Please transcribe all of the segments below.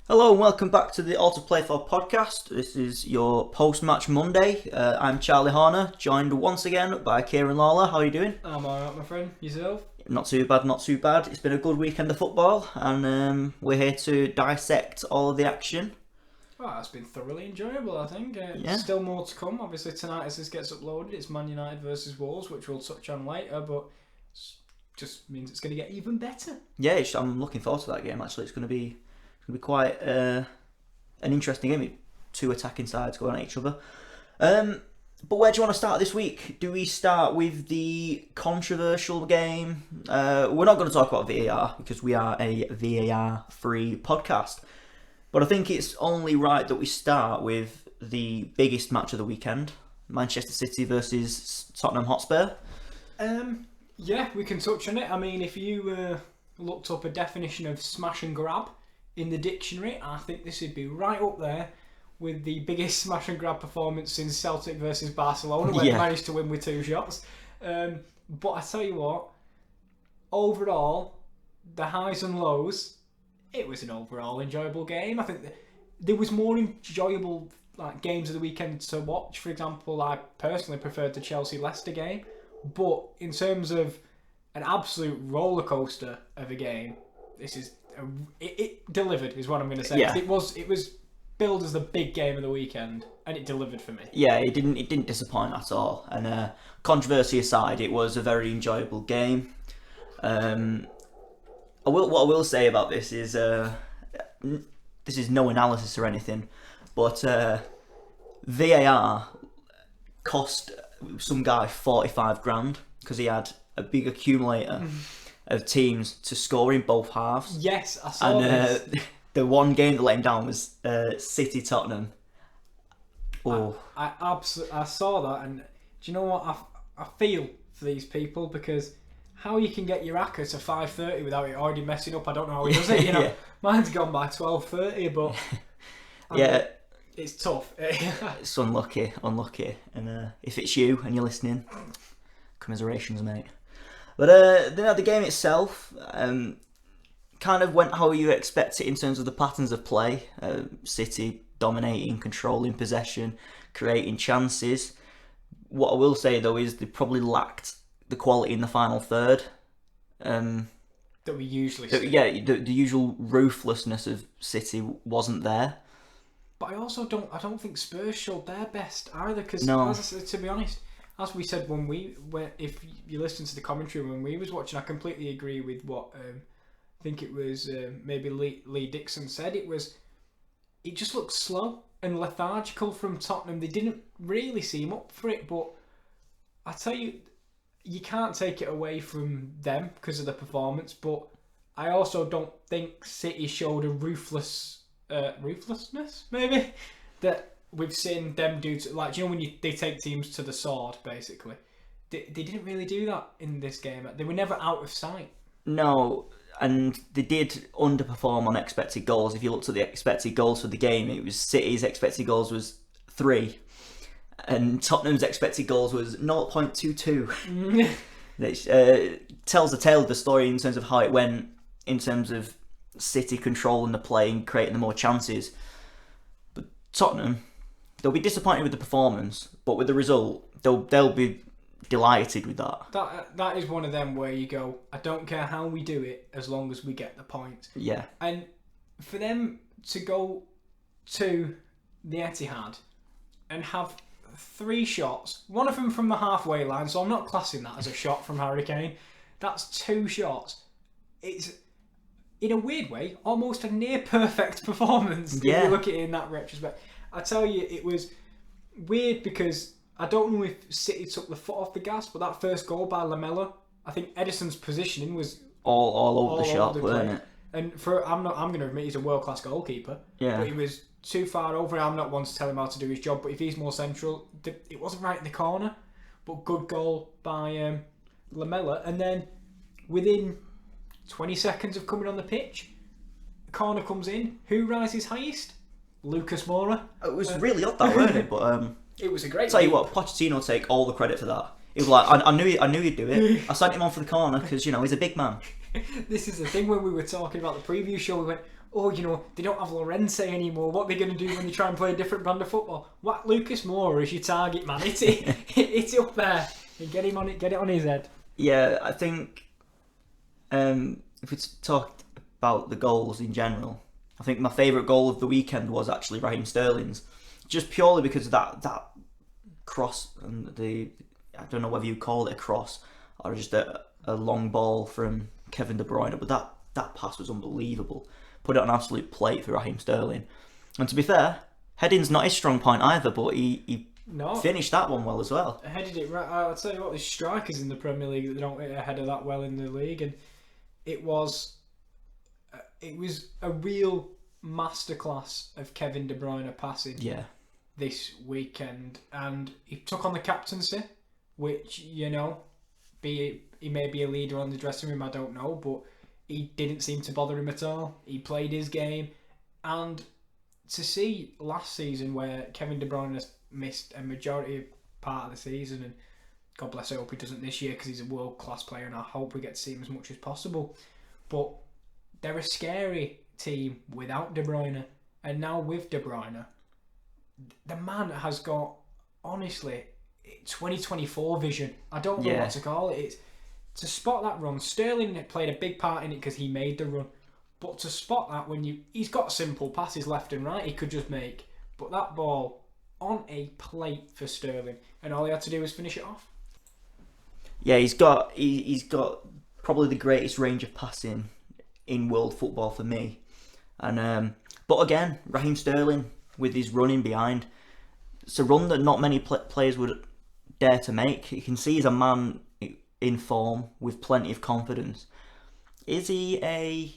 Hello and welcome back to the All to Play For podcast. This is your post-match Monday. I'm Charlie Horner, joined once again by Kieran Lawler. How are you doing? I'm alright, my friend. Yourself? Not too bad, not too bad. It's been a good weekend of football and we're here to dissect all of the action. Well, it's been thoroughly enjoyable, I think. Yeah. Still more to come. Obviously, tonight as this gets uploaded, it's Man United versus Wolves, which we'll touch on later, but just means it's going to get even better. Yeah, I'm looking forward to that game actually. It's going to be quite an interesting game. Two attacking sides going at each other. But where do you want to start this week? Do we start with the controversial game? We're not going to talk about VAR because we are a VAR-free podcast. But I think it's only right that we start with the biggest match of the weekend. Manchester City versus Tottenham Hotspur. Yeah, we can touch on it. I mean, if you looked up a definition of smash and grab in the dictionary, I think this would be right up there with the biggest smash and grab performance since Celtic versus Barcelona, where they managed to win with 2 shots. But I tell you what, overall, the highs and lows, it was an overall enjoyable game. I think there was more enjoyable games of the weekend to watch. For example, I personally preferred the Chelsea-Leicester game, but in terms of an absolute roller coaster of a game, this is it delivered, is what I'm going to say. Yeah. It was billed as the big game of the weekend, and it delivered for me. Yeah, it didn't disappoint at all. And controversy aside, it was a very enjoyable game. What I will say about this is this is no analysis or anything, but VAR cost some guy 45 grand because he had a big accumulator of teams to score in both halves. Yes, I saw this. The one game that let him down was City Tottenham. Oh, I saw that, and do you know what? I feel for these people, because how you can get your hacker to 5:30 without it already messing up, I don't know how he does it. You know, Yeah. Mine's gone by 12:30, but yeah, it's tough. it's unlucky. And if it's you and you're listening, commiserations, mate. But the game itself kind of went how you expect it in terms of the patterns of play. City dominating, controlling possession, creating chances. What I will say though is they probably lacked the quality in the final third. That we usually see. Yeah, the usual ruthlessness of City wasn't there. But I also don't think Spurs showed their best either, because No. as I said, to be honest, as we said if you listen to the commentary when we was watching, I completely agree with what I think it was maybe Lee Dixon said. It just looked slow and lethargical from Tottenham. They didn't really seem up for it, but I tell you, you can't take it away from them because of the performance. But I also don't think City showed a ruthlessness maybe that we've seen them do to, like, you know, when they take teams to the sword, basically. They didn't really do that in this game. They were never out of sight. No, and they did underperform on expected goals. If you looked at the expected goals for the game, it was City's expected goals was 3, and Tottenham's expected goals was 0.22. Which tells the tale of the story in terms of how it went, in terms of City controlling the play and creating the more chances. But Tottenham, they'll be disappointed with the performance, but with the result, they'll be delighted with that. That is one of them where you go, I don't care how we do it as long as we get the points. Yeah. And for them to go to the Etihad and have 3 shots, one of them from the halfway line, so I'm not classing that as a shot from Harry Kane. That's 2 shots. It's, in a weird way, almost a near perfect performance. Yeah. If you look at it in that retrospect. I tell you, it was weird because I don't know if City took the foot off the gas, but that first goal by Lamela, I think Edison's positioning was all over the shop, weren't it? And I'm going to admit he's a world-class goalkeeper. Yeah. But he was too far over. I'm not one to tell him how to do his job, but if he's more central, it wasn't right in the corner. But good goal by Lamela. And then within 20 seconds of coming on the pitch, the corner comes in. Who rises highest? Lucas Moura. It was really odd that, weren't it? But it was a great. Tell you what, Pochettino take all the credit for that. He was like, I knew he'd do it. I sent him on for the corner because, you know, he's a big man. This is the thing, when we were talking about the preview show, we went, oh, they don't have Llorente anymore. What are they going to do when they try and play a different brand of football? Whack Lucas Moura as your target man. Hit it up there and get it on his head. Yeah, I think if we talk about the goals in general, I think my favourite goal of the weekend was actually Raheem Sterling's, just purely because of that cross and I don't know whether you call it a cross or just a long ball from Kevin De Bruyne, but that pass was unbelievable. Put it on absolute plate for Raheem Sterling. And to be fair, heading's not his strong point either, but he finished that one well as well. Headed it right. I'll tell you what, there's strikers in the Premier League that don't hit a header that well in the league, and it was a real masterclass of Kevin De Bruyne passing. Yeah. This weekend, and he took on the captaincy, which he may be a leader on the dressing room, I don't know, but he didn't seem to bother him at all. He played his game, and to see last season where Kevin De Bruyne has missed a majority part of the season, and God bless, I hope he doesn't this year because he's a world class player, and I hope we get to see him as much as possible. But they're a scary team without De Bruyne, and now with De Bruyne, the man has got, honestly, 2024 vision. I don't know what to call it. It's to spot that run. Sterling played a big part in it because he made the run, but to spot that he's got simple passes left and right he could just make, but that ball on a plate for Sterling, and all he had to do was finish it off. Yeah, he's got probably the greatest range of passing in world football for me, and but again, Raheem Sterling, with his running behind, it's a run that not many players would dare to make. You can see he's a man in form with plenty of confidence. Is he a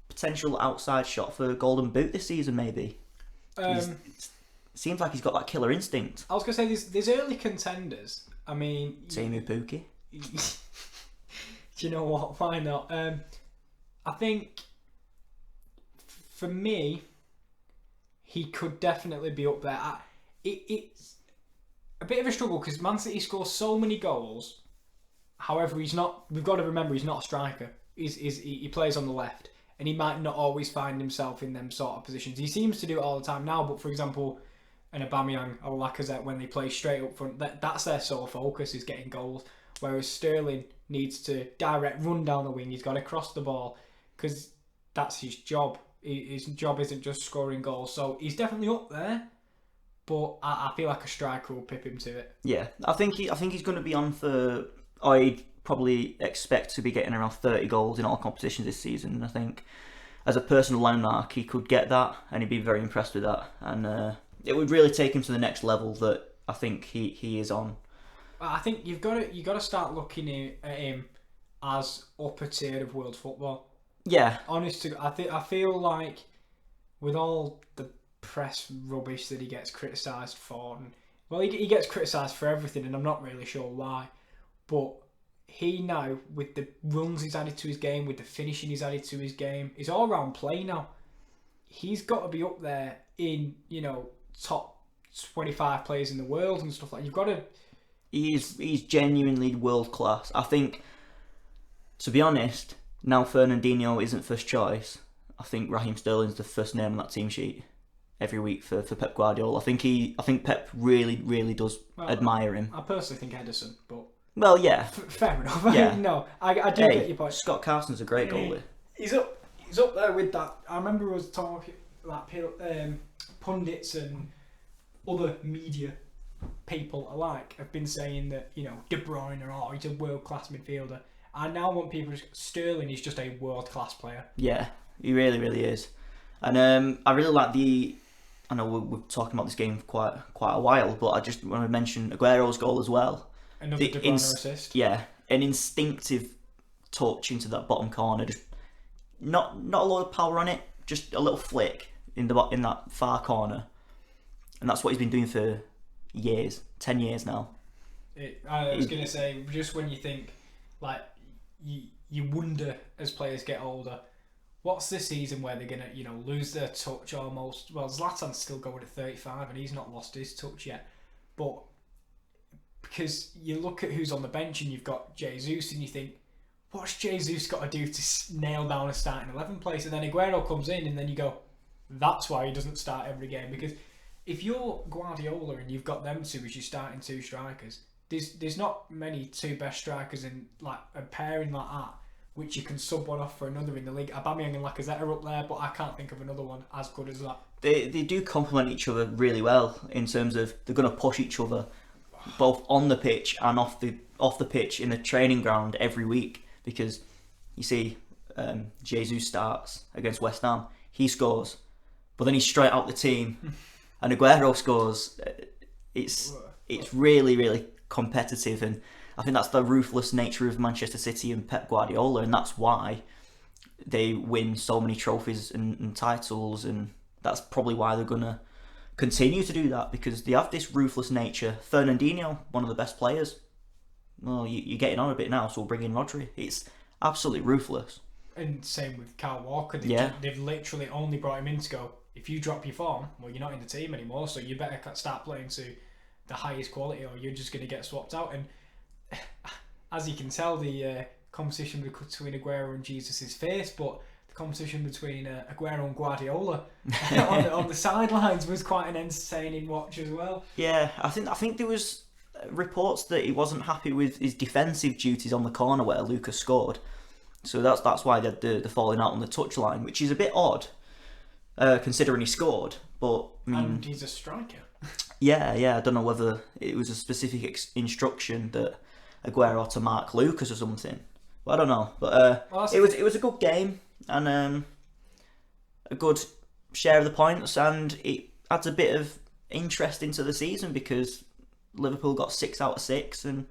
potential outside shot for Golden Boot this season, maybe? Seems like he's got that killer instinct. I was going to say, there's early contenders. I mean... Teemu Pukki. Do you know what? Why not? I think, for me, he could definitely be up there. It's a bit of a struggle because Man City scores so many goals. However, he's not. We've got to remember he's not a striker. He plays on the left, and he might not always find himself in them sort of positions. He seems to do it all the time now. But for example, an Aubameyang or Lacazette, when they play straight up front, that's their sole focus, is getting goals. Whereas Sterling needs to direct run down the wing. He's got to cross the ball because that's his job. His job isn't just scoring goals, so he's definitely up there. But I feel like a striker will pip him to it. Yeah, I think he's going to be on for. I'd probably expect to be getting around 30 goals in all competitions this season. And I think as a personal landmark, he could get that, and he'd be very impressed with that. And it would really take him to the next level that I think he is on. I think you've got to start looking at him as upper tier of world football. Yeah, honestly, I feel like with all the press rubbish that he gets criticised for, and well, he gets criticised for everything, and I'm not really sure why, but he now, with the runs he's added to his game, with the finishing he's added to his game, his all round play now, he's got to be up there in top 25 players in the world and stuff like that. You've got to. He's genuinely world class. I think, to be honest, now Fernandinho isn't first choice, I think Raheem Sterling's the first name on that team sheet every week for Pep Guardiola. I think Pep really does admire him. I personally think Ederson, but well, yeah, fair enough. Yeah. No, I do get your point. Scott Carson's a great goalie. He's up there with that. I remember us talking like pundits and other media people alike have been saying that De Bruyne, he's a world class midfielder. I now want people to. Sterling is just a world class player. Yeah, he really is. And I really like I know we're talking about this game for quite a while, but I just want to mention Aguero's goal as well. Another De Bruyne assist. Yeah, an instinctive touch into that bottom corner. Just not a lot of power on it, just a little flick in that far corner, and that's what he's been doing for years, 10 years now. I was going to say, just when you think, like, you wonder as players get older, what's the season where they're going to, lose their touch almost? Well, Zlatan's still going at 35 and he's not lost his touch yet. But because you look at who's on the bench and you've got Jesus and you think, what's Jesus got to do to nail down a starting 11 place? And then Aguero comes in, and then you go, that's why he doesn't start every game. Because if you're Guardiola and you've got them two as your starting two strikers, there's not many two best strikers in like a pairing like that, which you can sub one off for another in the league. Aubameyang and Lacazette are up there, but I can't think of another one as good as that. They do complement each other really well in terms of they're going to push each other both on the pitch and off the pitch in the training ground every week. Because you see, Jesus starts against West Ham, he scores, but then he's straight out the team, and Aguero scores. It's really, really competitive, and I think that's the ruthless nature of Manchester City and Pep Guardiola, and that's why they win so many trophies and titles, and that's probably why they're going to continue to do that, because they have this ruthless nature. Fernandinho, one of the best players. Well, you're getting on a bit now, so we'll bring in Rodri. It's absolutely ruthless. And same with Kyle Walker. They've literally only brought him in to go, if you drop your form, well, you're not in the team anymore, so you better start playing to the highest quality or you're just going to get swapped out. And as you can tell, the competition between Aguero and Jesus is fierce, but the competition between Aguero and Guardiola on the sidelines was quite an entertaining watch as well. Yeah, I think there was reports that he wasn't happy with his defensive duties on the corner where Lucas scored. So that's why they had the falling out on the touchline, which is a bit odd, considering he scored. But I mean, and he's a striker. Yeah, I don't know whether it was a specific instruction that Aguero had to mark Lucas or something. But I don't know. But it was a good game and a good share of the points, and it adds a bit of interest into the season because Liverpool got 6 out of 6 and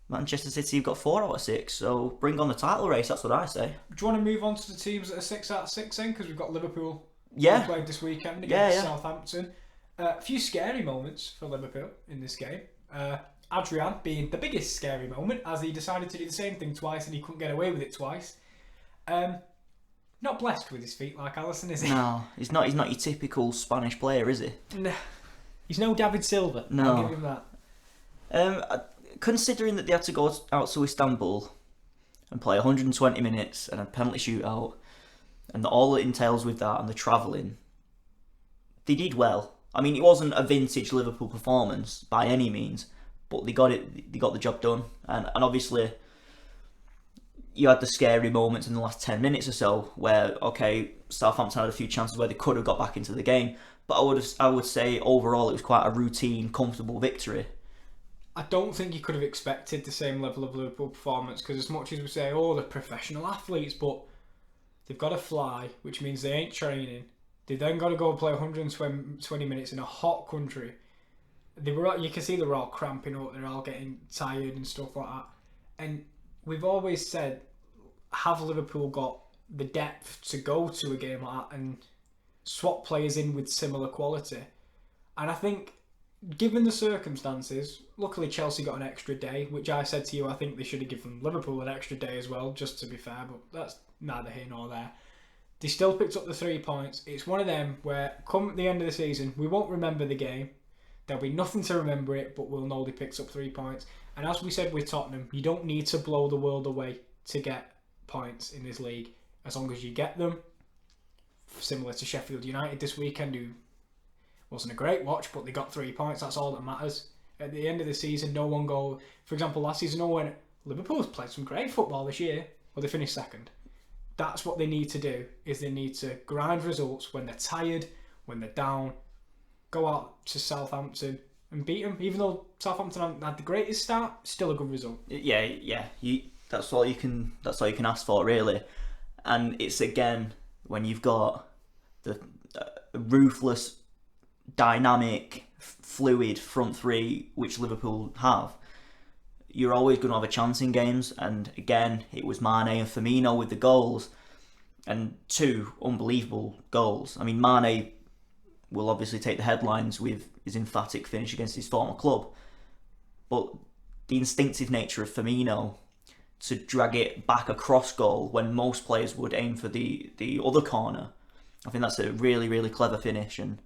Manchester City have got 4 out of 6. So bring on the title race. That's what I say. Do you want to move on to the teams that are 6 out of 6 then? Because we've got Liverpool who played this weekend against Southampton. A few scary moments for Liverpool in this game. Adrian being the biggest scary moment, as he decided to do the same thing twice and he couldn't get away with it twice. Not blessed with his feet like Alisson, is he? No, he's not your typical Spanish player, is he? No. He's no David Silva. No. I'll give him that. Considering that they had to go out to Istanbul and play 120 minutes and a penalty shootout and all it entails with that and the travelling, they did well. I mean, it wasn't a vintage Liverpool performance by any means, but they got the job done. And obviously, you had the scary moments in the last 10 minutes or so where, okay, Southampton had a few chances where they could have got back into the game, but I would say overall it was quite a routine, comfortable victory. I don't think you could have expected the same level of Liverpool performance, because as much as we say, oh, they're professional athletes, but they've got to fly, which means they ain't training. They then got to go and play 120 minutes in a hot country. You can see they're all cramping up, they're all getting tired and stuff like that. And we've always said, have Liverpool got the depth to go to a game like that and swap players in with similar quality? And I think, given the circumstances, luckily Chelsea got an extra day, which I said to you, I think they should have given Liverpool an extra day as well, just to be fair, but that's neither here nor there. They still picked up the 3 points. It's one of them where, come at the end of the season, we won't remember the game. There'll be nothing to remember it, but we'll know they picked up 3 points. And as we said with Tottenham, you don't need to blow the world away to get points in this league. As long as you get them, similar to Sheffield United this weekend, who wasn't a great watch, but they got 3 points. That's all that matters. At the end of the season, no one go... For example, last season, no one... Liverpool's played some great football this year. Well, they finished second. That's what they need to do, is they need to grind results when they're tired, when they're down, go out to Southampton and beat them. Even though Southampton haven't had the greatest start, still a good result. Yeah. That's all you can ask for, really. And it's, again, when you've got the ruthless, dynamic, fluid front three, which Liverpool have, you're always going to have a chance in games. And again, it was Mane and Firmino with the goals, and 2 unbelievable goals. I mean, Mane will obviously take the headlines with his emphatic finish against his former club, but the instinctive nature of Firmino to drag it back across goal when most players would aim for the other corner, I think that's a really, really clever finish. And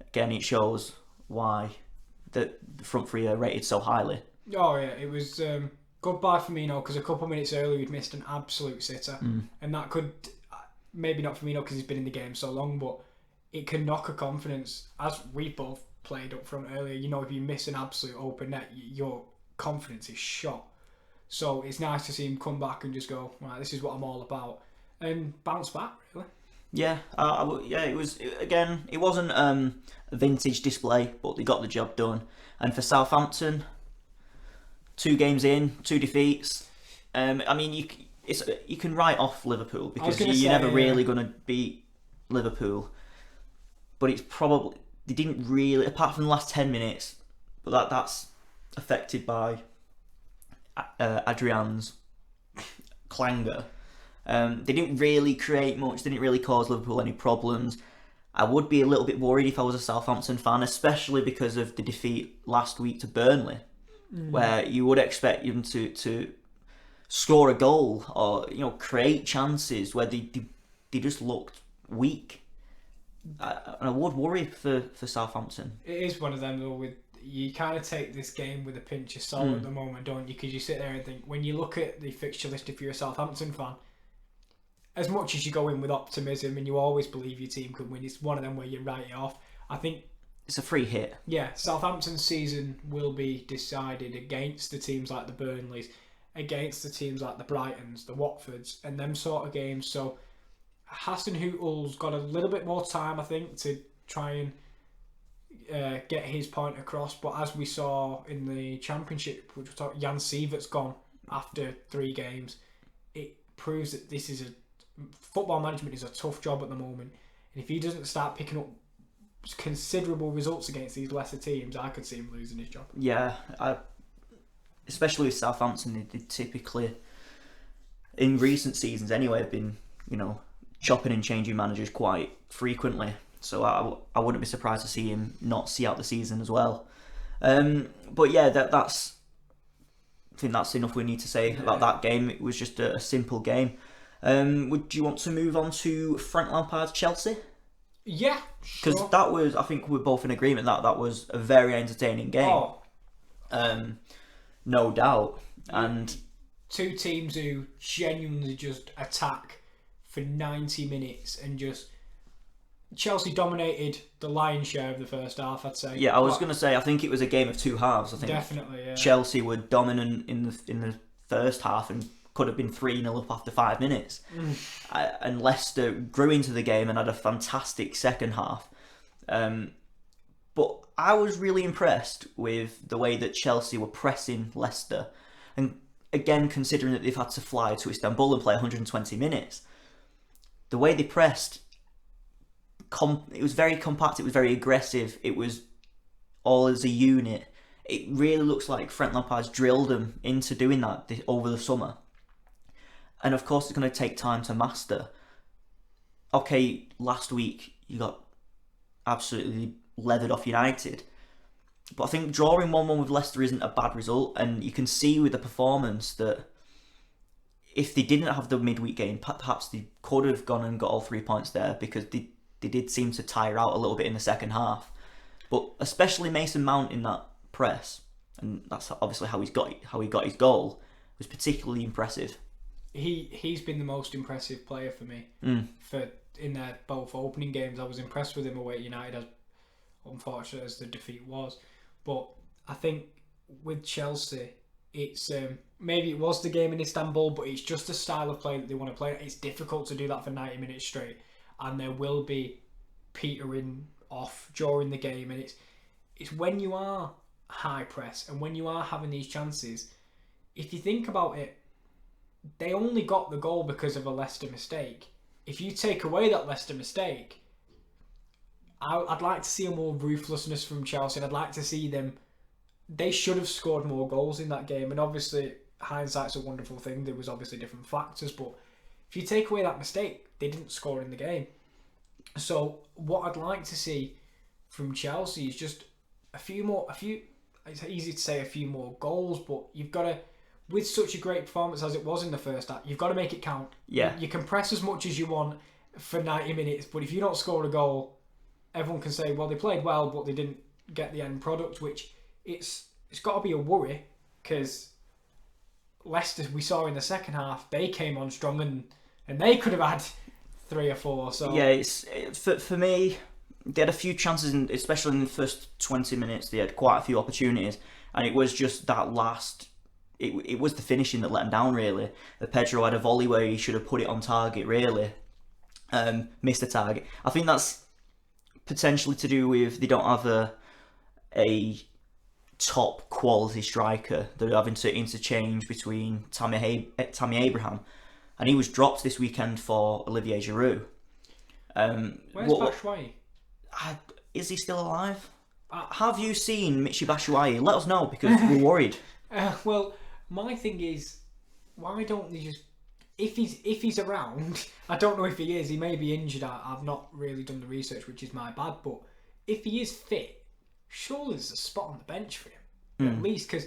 again, it shows why the front three are rated so highly. Oh yeah, it was Goodbye Firmino, because a couple of minutes earlier he'd missed an absolute sitter, and that could, maybe not Firmino because he's been in the game so long, but it can knock a confidence. As we both played up front earlier, you know, if you miss an absolute open net, your confidence is shot. So it's nice to see him come back and just go, right, this is what I'm all about, and bounce back, really. Yeah, it was, again, it wasn't a vintage display, but they got the job done. And for Southampton, 2 games in, 2 defeats. I mean, you can write off Liverpool because you're never really going to beat Liverpool. But it's probably, they didn't really, apart from the last 10 minutes, but that's affected by Adrian's clanger. They didn't really create much, they didn't really cause Liverpool any problems. I would be a little bit worried if I was a Southampton fan, especially because of the defeat last week to Burnley, where you would expect them to score a goal or, you know, create chances where they just looked weak. And I would worry for Southampton. It is one of them though, you kind of take this game with a pinch of salt at the moment, don't you? Because you sit there and think, when you look at the fixture list, if you're a Southampton fan, as much as you go in with optimism and you always believe your team could win, it's one of them where you write it off. I think it's a free hit. Yeah, Southampton's season will be decided against the teams like the Burnleys, against the teams like the Brightons, the Watfords, and them sort of games. So Hasenhüttl's got a little bit more time, I think, to try and get his point across. But as we saw in the Championship, which we talked, Jan Sievert's gone after 3 games. It proves that this is football management is a tough job at the moment, and if he doesn't start picking up considerable results against these lesser teams, I could see him losing his job. Yeah, especially with Southampton, they typically, in recent seasons anyway, have been, you know, chopping and changing managers quite frequently. So I wouldn't be surprised to see him not see out the season as well. But yeah, that's. I think that's enough we need to say about that game. It was just a simple game. Would you want to move on to Frank Lampard's Chelsea? Yeah, sure. Because that was, I think we're both in agreement that was a very entertaining game. No doubt. And 2 teams who genuinely just attack for 90 minutes and just... Chelsea dominated the lion's share of the first half, I'd say. Yeah, I was going to say, I think it was a game of 2 halves. I think definitely, yeah. Chelsea were dominant in the first half and could have been 3-0 up after 5 minutes. And Leicester grew into the game and had a fantastic second half. But I was really impressed with the way that Chelsea were pressing Leicester. And again, considering that they've had to fly to Istanbul and play 120 minutes, the way they pressed, it was very compact, it was very aggressive, it was all as a unit. It really looks like Frank Lampard's drilled them into doing that over the summer. And of course, it's going to take time to master. Okay, last week you got absolutely leathered off United. But I think drawing 1-1 with Leicester isn't a bad result. And you can see with the performance that if they didn't have the midweek game, perhaps they could have gone and got all 3 points there, because they did seem to tire out a little bit in the second half. But especially Mason Mount in that press, and that's obviously how he got his goal, was particularly impressive. He's been the most impressive player for me in their both opening games. I was impressed with him away at United, as unfortunate as the defeat was. But I think with Chelsea, it's maybe it was the game in Istanbul, but it's just the style of play that they want to play. It's difficult to do that for 90 minutes straight, and there will be petering off during the game. And it's when you are high press and when you are having these chances, if you think about it, they only got the goal because of a Leicester mistake. If you take away that Leicester mistake, I'd like to see a more ruthlessness from Chelsea, and I'd like to see them... They should have scored more goals in that game, and obviously hindsight's a wonderful thing. There was obviously different factors, but if you take away that mistake, they didn't score in the game. So what I'd like to see from Chelsea is just a few... It's easy to say a few more goals, but you've got to... With such a great performance as it was in the first half, you've got to make it count. Yeah. You can press as much as you want for 90 minutes, but if you don't score a goal, everyone can say, well, they played well, but they didn't get the end product, which it's got to be a worry, because Leicester, we saw in the second half, they came on strong and they could have had 3 or 4. So yeah, for me, they had a few chances, especially in the first 20 minutes. They had quite a few opportunities, and it was just that last. It was the finishing that let them down, really. Pedro had a volley where he should have put it on target, really. Missed the target. I think that's potentially to do with they don't have a top quality striker. They're having to interchange between Tammy Abraham, and he was dropped this weekend for Olivier Giroud. Where's Batshuayi? Is he still alive? Have you seen Michy Batshuayi? Let us know, because we're worried. Well, my thing is, why don't they just... If he's around, I don't know if he is. He may be injured. I've not really done the research, which is my bad. But if he is fit, surely there's a spot on the bench for him, at least. Because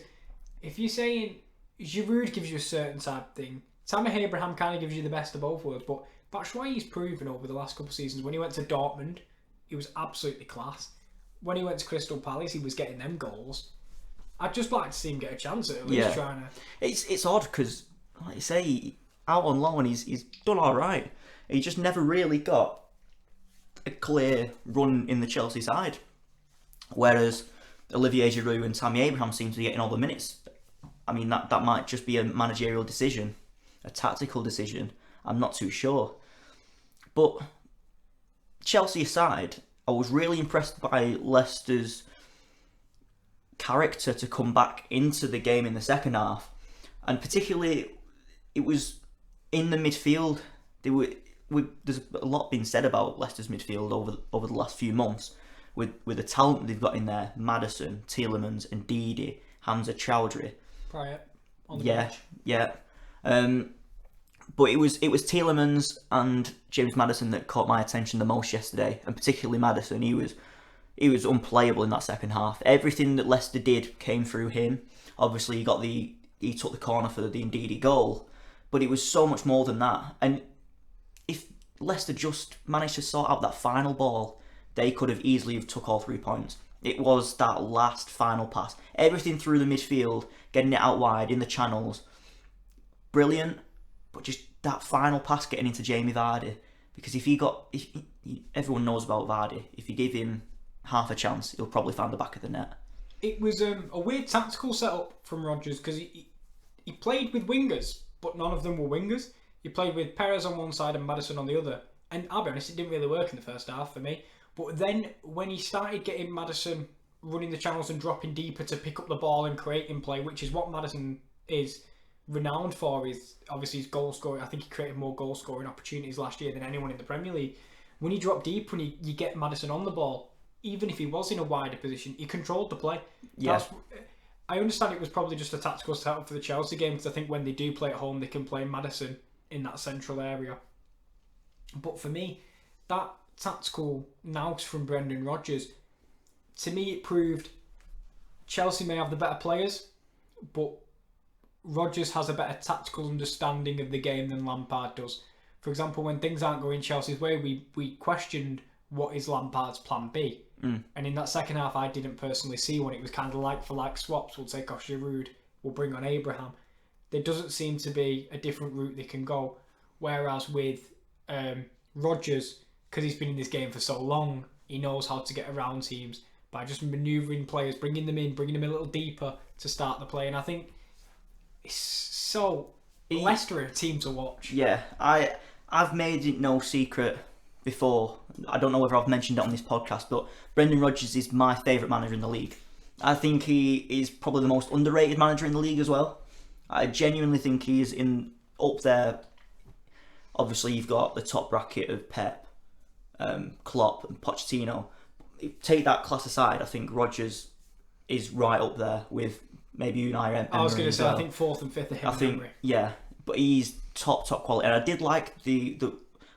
if you're saying Giroud gives you a certain type of thing, Tammy Abraham kind of gives you the best of both worlds. But Batshuayi's proven over the last couple of seasons. When he went to Dortmund, he was absolutely class. When he went to Crystal Palace, he was getting them goals. I'd just like to see him get a chance at least trying to... It's odd because, like you say, out on loan, he's done all right. He just never really got a clear run in the Chelsea side. Whereas Olivier Giroud and Tammy Abraham seem to be getting all the minutes. I mean, that might just be a managerial decision, a tactical decision. I'm not too sure. But Chelsea aside, I was really impressed by Leicester's character to come back into the game in the second half, and particularly it was in the midfield. There's a lot been said about Leicester's midfield over the last few months with the talent they've got in there: Maddison, Tielemans, and Ndidi, Hamza Chowdhury. Prior on the bench. Yeah. But it was Tielemans and James Maddison that caught my attention the most yesterday, and particularly Maddison. He was unplayable in that second half. Everything that Leicester did came through him. Obviously, he took the corner for the Ndidi goal, but it was so much more than that. And if Leicester just managed to sort out that final ball, they could have easily took all 3 points. It was that last final pass, everything through the midfield, getting it out wide in the channels, brilliant. But just that final pass getting into Jamie Vardy, because everyone knows about Vardy. If you give him half a chance, he'll probably find the back of the net. It was a weird tactical setup from Rodgers, because he played with wingers, but none of them were wingers. He played with Perez on one side and Maddison on the other. And I'll be honest, it didn't really work in the first half for me. But then when he started getting Maddison running the channels and dropping deeper to pick up the ball and creating play, which is what Maddison is renowned for, is obviously his goal scoring. I think he created more goal scoring opportunities last year than anyone in the Premier League. When he dropped deep, when you get Maddison on the ball, even if he was in a wider position, he controlled the play. Yeah. I understand it was probably just a tactical setup for the Chelsea game, because I think when they do play at home, they can play Maddison in that central area. But for me, that tactical nous from Brendan Rodgers, to me it proved Chelsea may have the better players, but Rodgers has a better tactical understanding of the game than Lampard does. For example, when things aren't going Chelsea's way, we questioned what is Lampard's plan B. And in that second half, I didn't personally see one. It was kind of like for like swaps. We'll take off Giroud, we'll bring on Abraham. There doesn't seem to be a different route they can go. Whereas with Rodgers, because he's been in this game for so long, he knows how to get around teams by just manoeuvring players, bringing them in, bringing them a little deeper to start the play. And I think Leicester are a team to watch. Yeah, I've made it no secret before. I don't know whether I've mentioned it on this podcast, but Brendan Rodgers is my favourite manager in the league. I think he is probably the most underrated manager in the league as well. I genuinely think he's up there. Obviously, you've got the top bracket of Pep, Klopp, and Pochettino. Take that class aside, I think Rodgers is right up there with maybe Unai Emery. I was going to say, I think 4th and 5th are him and Emery. Yeah, but he's top quality. And I did like the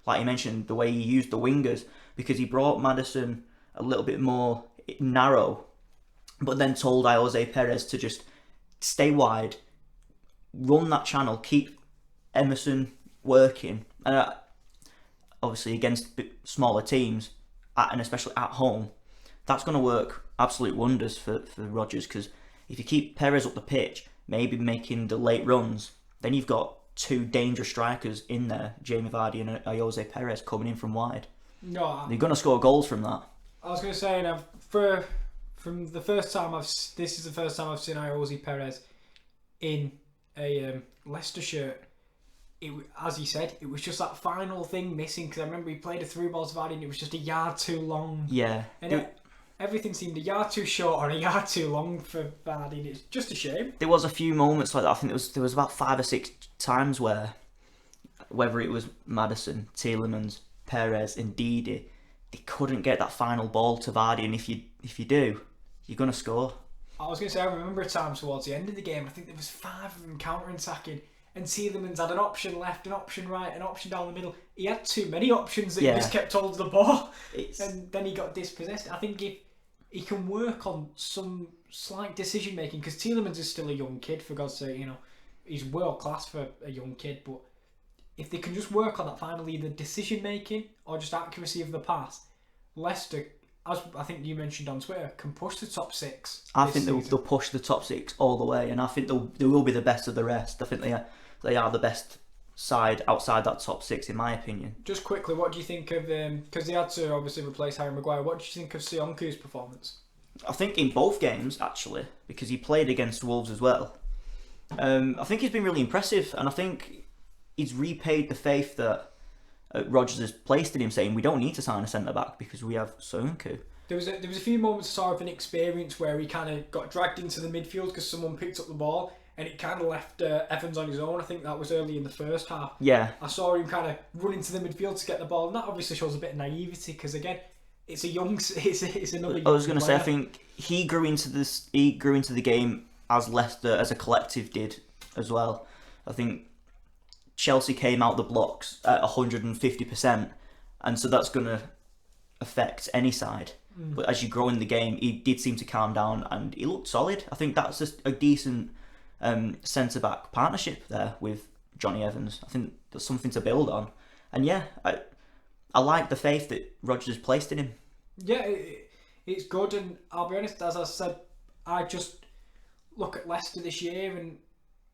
like you mentioned, the way he used the wingers, because he brought Maddison a little bit more narrow, but then told Jose Perez to just stay wide, run that channel, keep Emerson working. And obviously against smaller teams, and especially at home, that's going to work absolute wonders for Rodgers, because if you keep Perez up the pitch, maybe making the late runs, then you've got two dangerous strikers in there, Jamie Vardy and Jose Perez coming in from wide. No, They're going to score goals from that. I was going to say, from the first time this is the first time I've seen Jose Perez in a Leicester shirt. As he said, it was just that final thing missing, because I remember he played a through ball to Vardy and it was just a yard too long. Yeah. And everything seemed a yard too short or a yard too long for Vardy, and it's just a shame. There was a few moments like that. I think there was about 5 or 6 times where, whether it was Maddison, Tielemans, Perez and Didi, they couldn't get that final ball to Vardy, and if you do, you're going to score. I was going to say, I remember a time towards the end of the game, I think there was 5 of them counter-attacking, and Tielemans had an option left, an option right, an option down the middle. He had too many options that he just kept hold of the ball, and then he got dispossessed. I think if he can work on some slight decision making, because Tielemans is still a young kid, for God's sake, he's world class for a young kid, but if they can just work on that final, either decision making or just accuracy of the pass, Leicester, as I think you mentioned on Twitter, can push the top 6. I think they'll push the top 6 all the way, and I think they will be the best of the rest. I think they are the best side outside that top 6, in my opinion. Just quickly, what do you think of because they had to obviously replace Harry Maguire? What do you think of Sionku's performance? I think in both games, actually, because he played against Wolves as well. I think he's been really impressive, and I think he's repaid the faith that Rodgers has placed in him, saying we don't need to sign a centre back because we have Sionku. There was a few moments sort of an experience where he kind of got dragged into the midfield because someone picked up the ball, and it kind of left Evans on his own. I think that was early in the first half. Yeah. I saw him kind of run into the midfield to get the ball, and that obviously shows a bit of naivety, because again, it's another. I was going to say, I think he grew into the game as Leicester as a collective did as well. I think Chelsea came out the blocks at 150%, and so that's going to affect any side. But as you grow in the game, he did seem to calm down and he looked solid. I think that's just a decent centre-back partnership there with Johnny Evans. I think there's something to build on. And yeah, I like the faith that Rodgers placed in him. Yeah, it's good, and I'll be honest, as I said, I just look at Leicester this year, and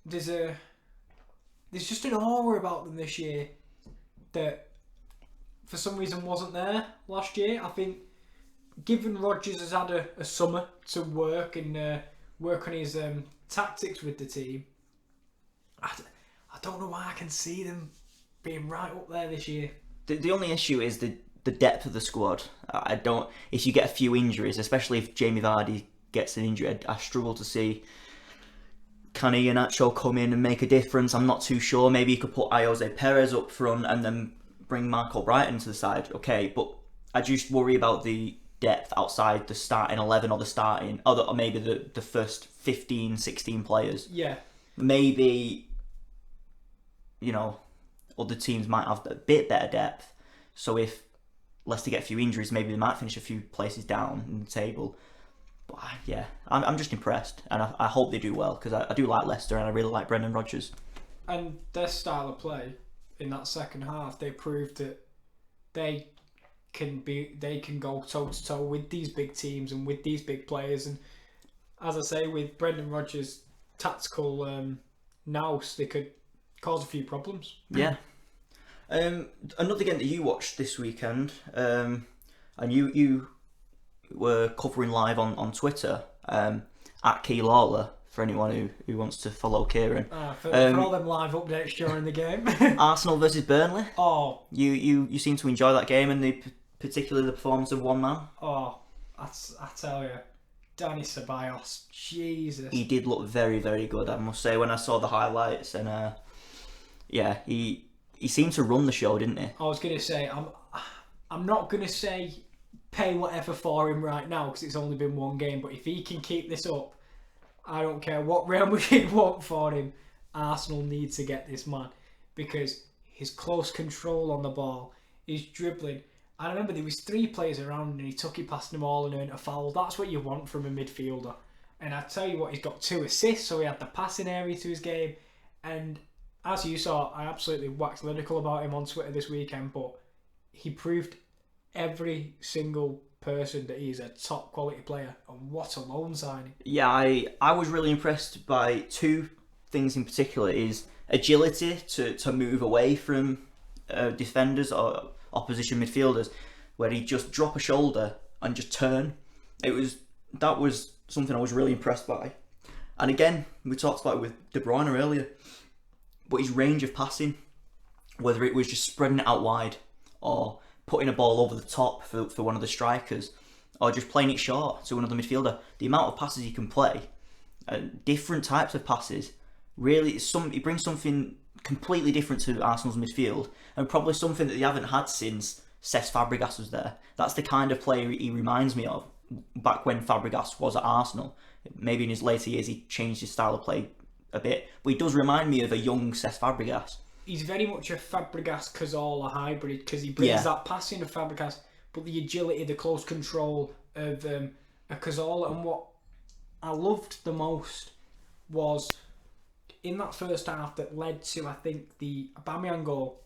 there's just an aura about them this year that for some reason wasn't there last year. I think given Rodgers has had a summer to work and work on his tactics with the team, I don't know why I can see them being right up there this year. The only issue is the depth of the squad. I don't. If you get a few injuries, especially if Jamie Vardy gets an injury, I struggle to see. Can Iheanacho come in and make a difference? I'm not too sure. Maybe you could put Jose Perez up front and then bring Marco Brighton to the side. Okay, but I just worry about the depth outside the starting 11 or the starting, or maybe the first 15, 16 players. Yeah. Maybe, other teams might have a bit better depth. So if Leicester get a few injuries, maybe they might finish a few places down in the table. But yeah, I'm just impressed, and I hope they do well, because I do like Leicester and I really like Brendan Rodgers. And their style of play in that second half, they proved that they can go toe to toe with these big teams and with these big players. And as I say, with Brendan Rodgers' tactical nous, they could cause a few problems. Yeah. Another game that you watched this weekend, and you were covering live on Twitter, at Key Lawler, for anyone who wants to follow Kieran. For all them live updates during the game. Arsenal versus Burnley. Oh. You seem to enjoy that game, and particularly the performance of one man. Oh, I tell you, Danny Ceballos, Jesus. He did look very, very good, I must say, when I saw the highlights, and he seemed to run the show, didn't he? I was going to say, I'm not going to say pay whatever for him right now, because it's only been one game, but if he can keep this up, I don't care what Real Madrid want for him, Arsenal need to get this man, because his close control on the ball, his dribbling. I remember there was 3 players around and he took it past them all and earned a foul. That's what you want from a midfielder. And I tell you what, he's got 2 assists, so he had the passing area to his game. And as you saw, I absolutely waxed lyrical about him on Twitter this weekend, but he proved every single person that he's a top quality player, and what a loan signing. Yeah, I was really impressed by two things in particular. Is agility to move away from defenders or opposition midfielders, where he'd just drop a shoulder and just turn. That was something I was really impressed by. And again, we talked about it with De Bruyne earlier, but his range of passing, whether it was just spreading it out wide or putting a ball over the top for one of the strikers, or just playing it short to another midfielder, the amount of passes he can play, different types of passes, really, he brings something completely different to Arsenal's midfield, and probably something that they haven't had since Cesc Fabregas was there. That's the kind of player he reminds me of back when Fabregas was at Arsenal. Maybe in his later years he changed his style of play a bit, but he does remind me of a young Cesc Fabregas. He's very much a Fabregas-Cazorla hybrid, because he brings that passing of Fabregas, but the agility, the close control of a Cazorla. And what I loved the most was in that first half that led to, I think, the Aubameyang goal,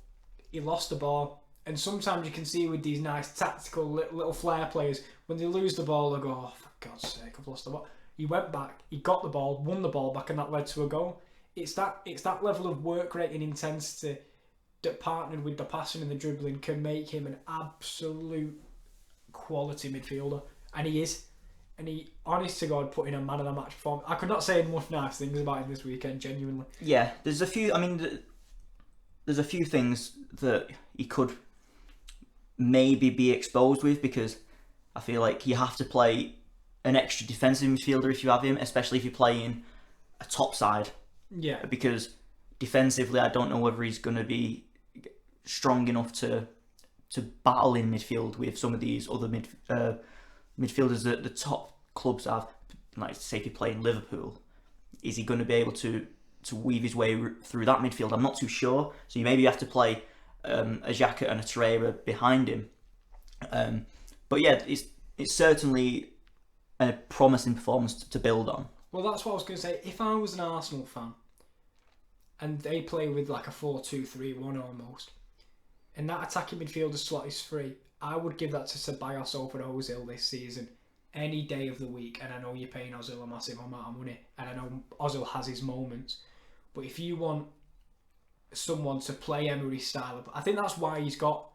he lost the ball. And sometimes you can see with these nice tactical little flair players, when they lose the ball, they go, oh, for God's sake, I've lost the ball. He went back, he got the ball, won the ball back, and that led to a goal. It's that level of work rate and intensity that, partnered with the passing and the dribbling, can make him an absolute quality midfielder. And he is. And he, honest to God, put in a man of the match performance. I could not say enough nice things about him this weekend, genuinely. Yeah, there's a few things that he could maybe be exposed with, because I feel like you have to play an extra defensive midfielder if you have him, especially if you're playing a top side. Yeah. Because defensively, I don't know whether he's going to be strong enough to battle in midfield with some of these other midfielders that the top clubs have. Like, say, if you're playing Liverpool, is he going to be able to weave his way through that midfield? I'm not too sure. So you maybe have to play a Xhaka and a Torreira behind him. But yeah, it's certainly a promising performance to build on. Well, that's what I was going to say. If I was an Arsenal fan and they play with like a 4-2-3-1 almost, and that attacking midfielder slot is free, I would give that to Ceballos over Ozil this season any day of the week. And I know you're paying Ozil a massive amount of money, and I know Ozil has his moments, but if you want someone to play Emery's style, I think that's why he's got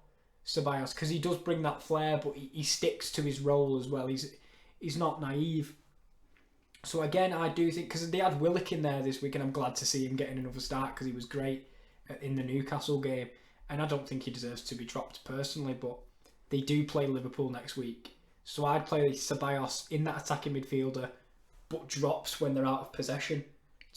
Ceballos, because he does bring that flair, but he sticks to his role as well. He's not naive. So again, I do think, because they had Willock in there this week, and I'm glad to see him getting another start, because he was great in the Newcastle game, and I don't think he deserves to be dropped personally, but they do play Liverpool next week. So I'd play Ceballos in that attacking midfielder, but drops when they're out of possession.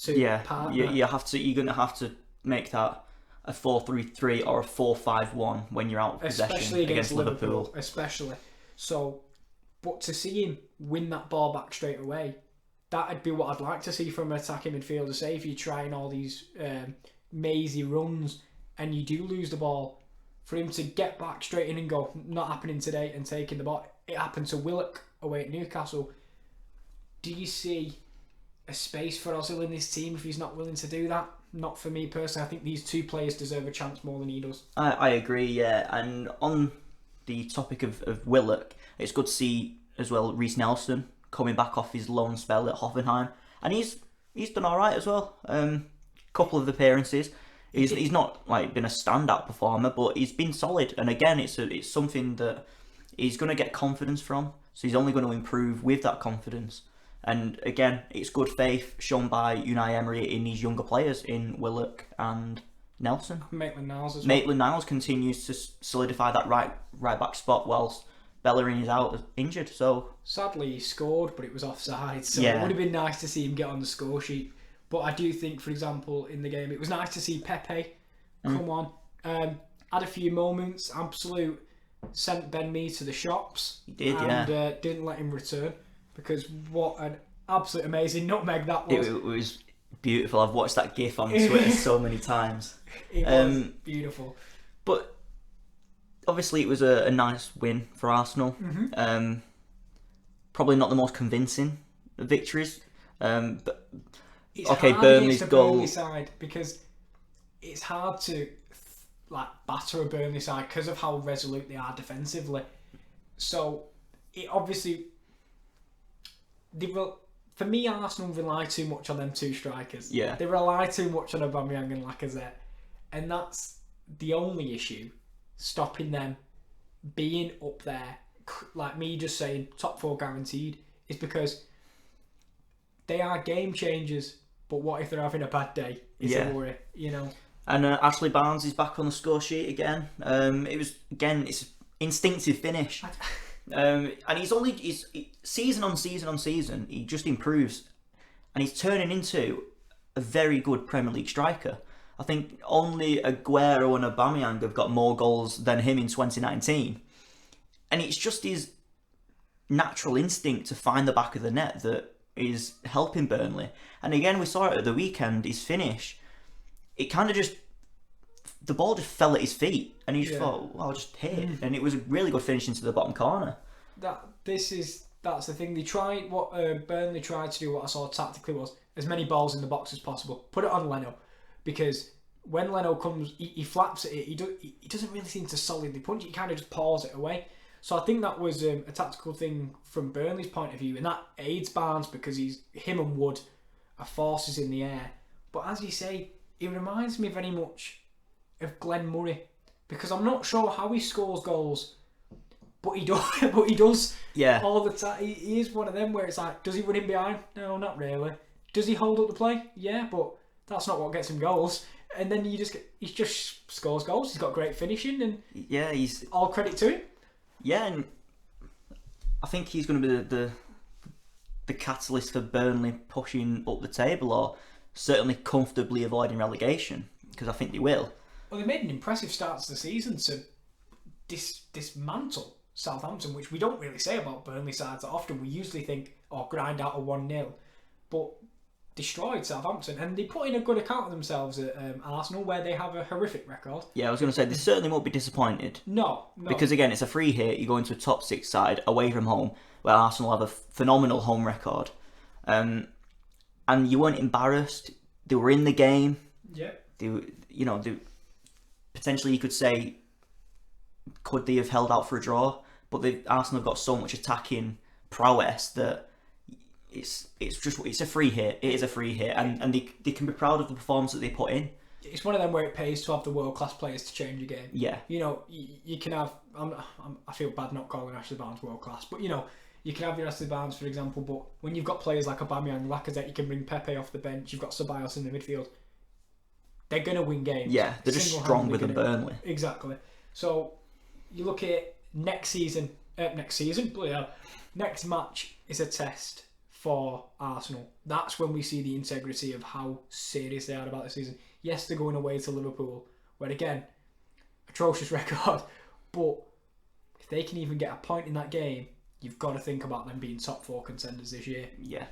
You're going to have to make that a 4-3-3 or a 4-5-1 when you're out of possession, especially against Liverpool. Especially. So, but to see him win that ball back straight away, that'd be what I'd like to see from an attacking midfielder. Say if you're trying all these mazy runs and you do lose the ball, for him to get back straight in and go, not happening today, and taking the ball. It happened to Willock away at Newcastle. Do you see a space for Ozil in this team if he's not willing to do that? Not for me personally. I think these two players deserve a chance more than he does. I agree, yeah. And on the topic of Willock, it's good to see as well Reece Nelson coming back off his loan spell at Hoffenheim, and he's done all right as well. Couple of appearances. He's not like been a standout performer, but he's been solid. And again, it's something that he's going to get confidence from. So he's only going to improve with that confidence. And again, it's good faith shown by Unai Emery in these younger players, in Willock and Nelson. Maitland-Niles as well. Maitland-Niles continues to solidify that right back spot whilst Bellerin is out injured. So sadly, he scored, but it was offside. So it would have been nice to see him get on the score sheet. But I do think, for example, in the game, it was nice to see Pepe come on. Had a few moments. Absolute sent Ben Mee to the shops. He did, and didn't let him return, because what an absolute amazing nutmeg that was. It was beautiful. I've watched that GIF on Twitter so many times. It was beautiful. But obviously, it was a nice win for Arsenal. Mm-hmm. Probably not the most convincing of victories. But it's okay, hard Burnley's against a goal. Burnley side, because it's hard to batter a Burnley side because of how resolute they are defensively. So it obviously for me, Arsenal rely too much on them two strikers. Yeah. They rely too much on Aubameyang and Lacazette, and that's the only issue stopping them being up there. Like me just saying top 4 guaranteed is because they are game changers. But what if they're having a bad day? It's a worry, you know. And Ashley Barnes is back on the score sheet again. It's instinctive finish. And he's season on season, he just improves. And he's turning into a very good Premier League striker. I think only Aguero and Aubameyang have got more goals than him in 2019. And it's just his natural instinct to find the back of the net that is helping Burnley. And again, we saw it at the weekend, his finish. It kind of just... The ball just fell at his feet. And he just thought, well, I'll just hit it. And it was a really good finish into the bottom corner. That's the thing. Burnley tried to do, what I saw tactically, was as many balls in the box as possible. Put it on Leno. Because when Leno comes, he flaps at it. He doesn't really seem to solidly punch it. He kind of just paws it away. So I think that was a tactical thing from Burnley's point of view, and that aids Barnes because him and Wood are forces in the air. But as you say, it reminds me very much of Glenn Murray, because I'm not sure how he scores goals, but he does. But he does all the time. He is one of them where it's like, does he run in behind? No, not really. Does he hold up the play? Yeah, but that's not what gets him goals. And then he just scores goals. He's got great finishing, and he's all credit to him. Yeah, and I think he's going to be the catalyst for Burnley pushing up the table, or certainly comfortably avoiding relegation, because I think they will. Well, they made an impressive start to the season to dismantle Southampton, which we don't really say about Burnley sides that often. We usually think, grind out a 1-0, but destroyed Southampton, and they put in a good account of themselves at Arsenal, where they have a horrific record. Yeah, I was going to say, they certainly won't be disappointed. No. Because again, it's a free hit, you go into a top 6 side away from home, where Arsenal have a phenomenal home record. And you weren't embarrassed. They were in the game. Yeah. Potentially you could say, could they have held out for a draw? But Arsenal have got so much attacking prowess that it's a free hit. It is a free hit, and they can be proud of the performance that they put in. It's one of them where it pays to have the world class players to change a game. Yeah. You can have. I feel bad not calling Ashley Barnes world class, but you can have your Ashley Barnes, for example. But when you've got players like Aubameyang and Lacazette, you can bring Pepe off the bench. You've got Ceballos in the midfield. They're gonna win games. Yeah, they're just stronger than Burnley. Exactly. So you look at next match is a test for Arsenal. That's when we see the integrity of how serious they are about the season. Yes, they're going away to Liverpool, where again, atrocious record, but if they can even get a point in that game, you've got to think about them being top 4 contenders this year. Yeah.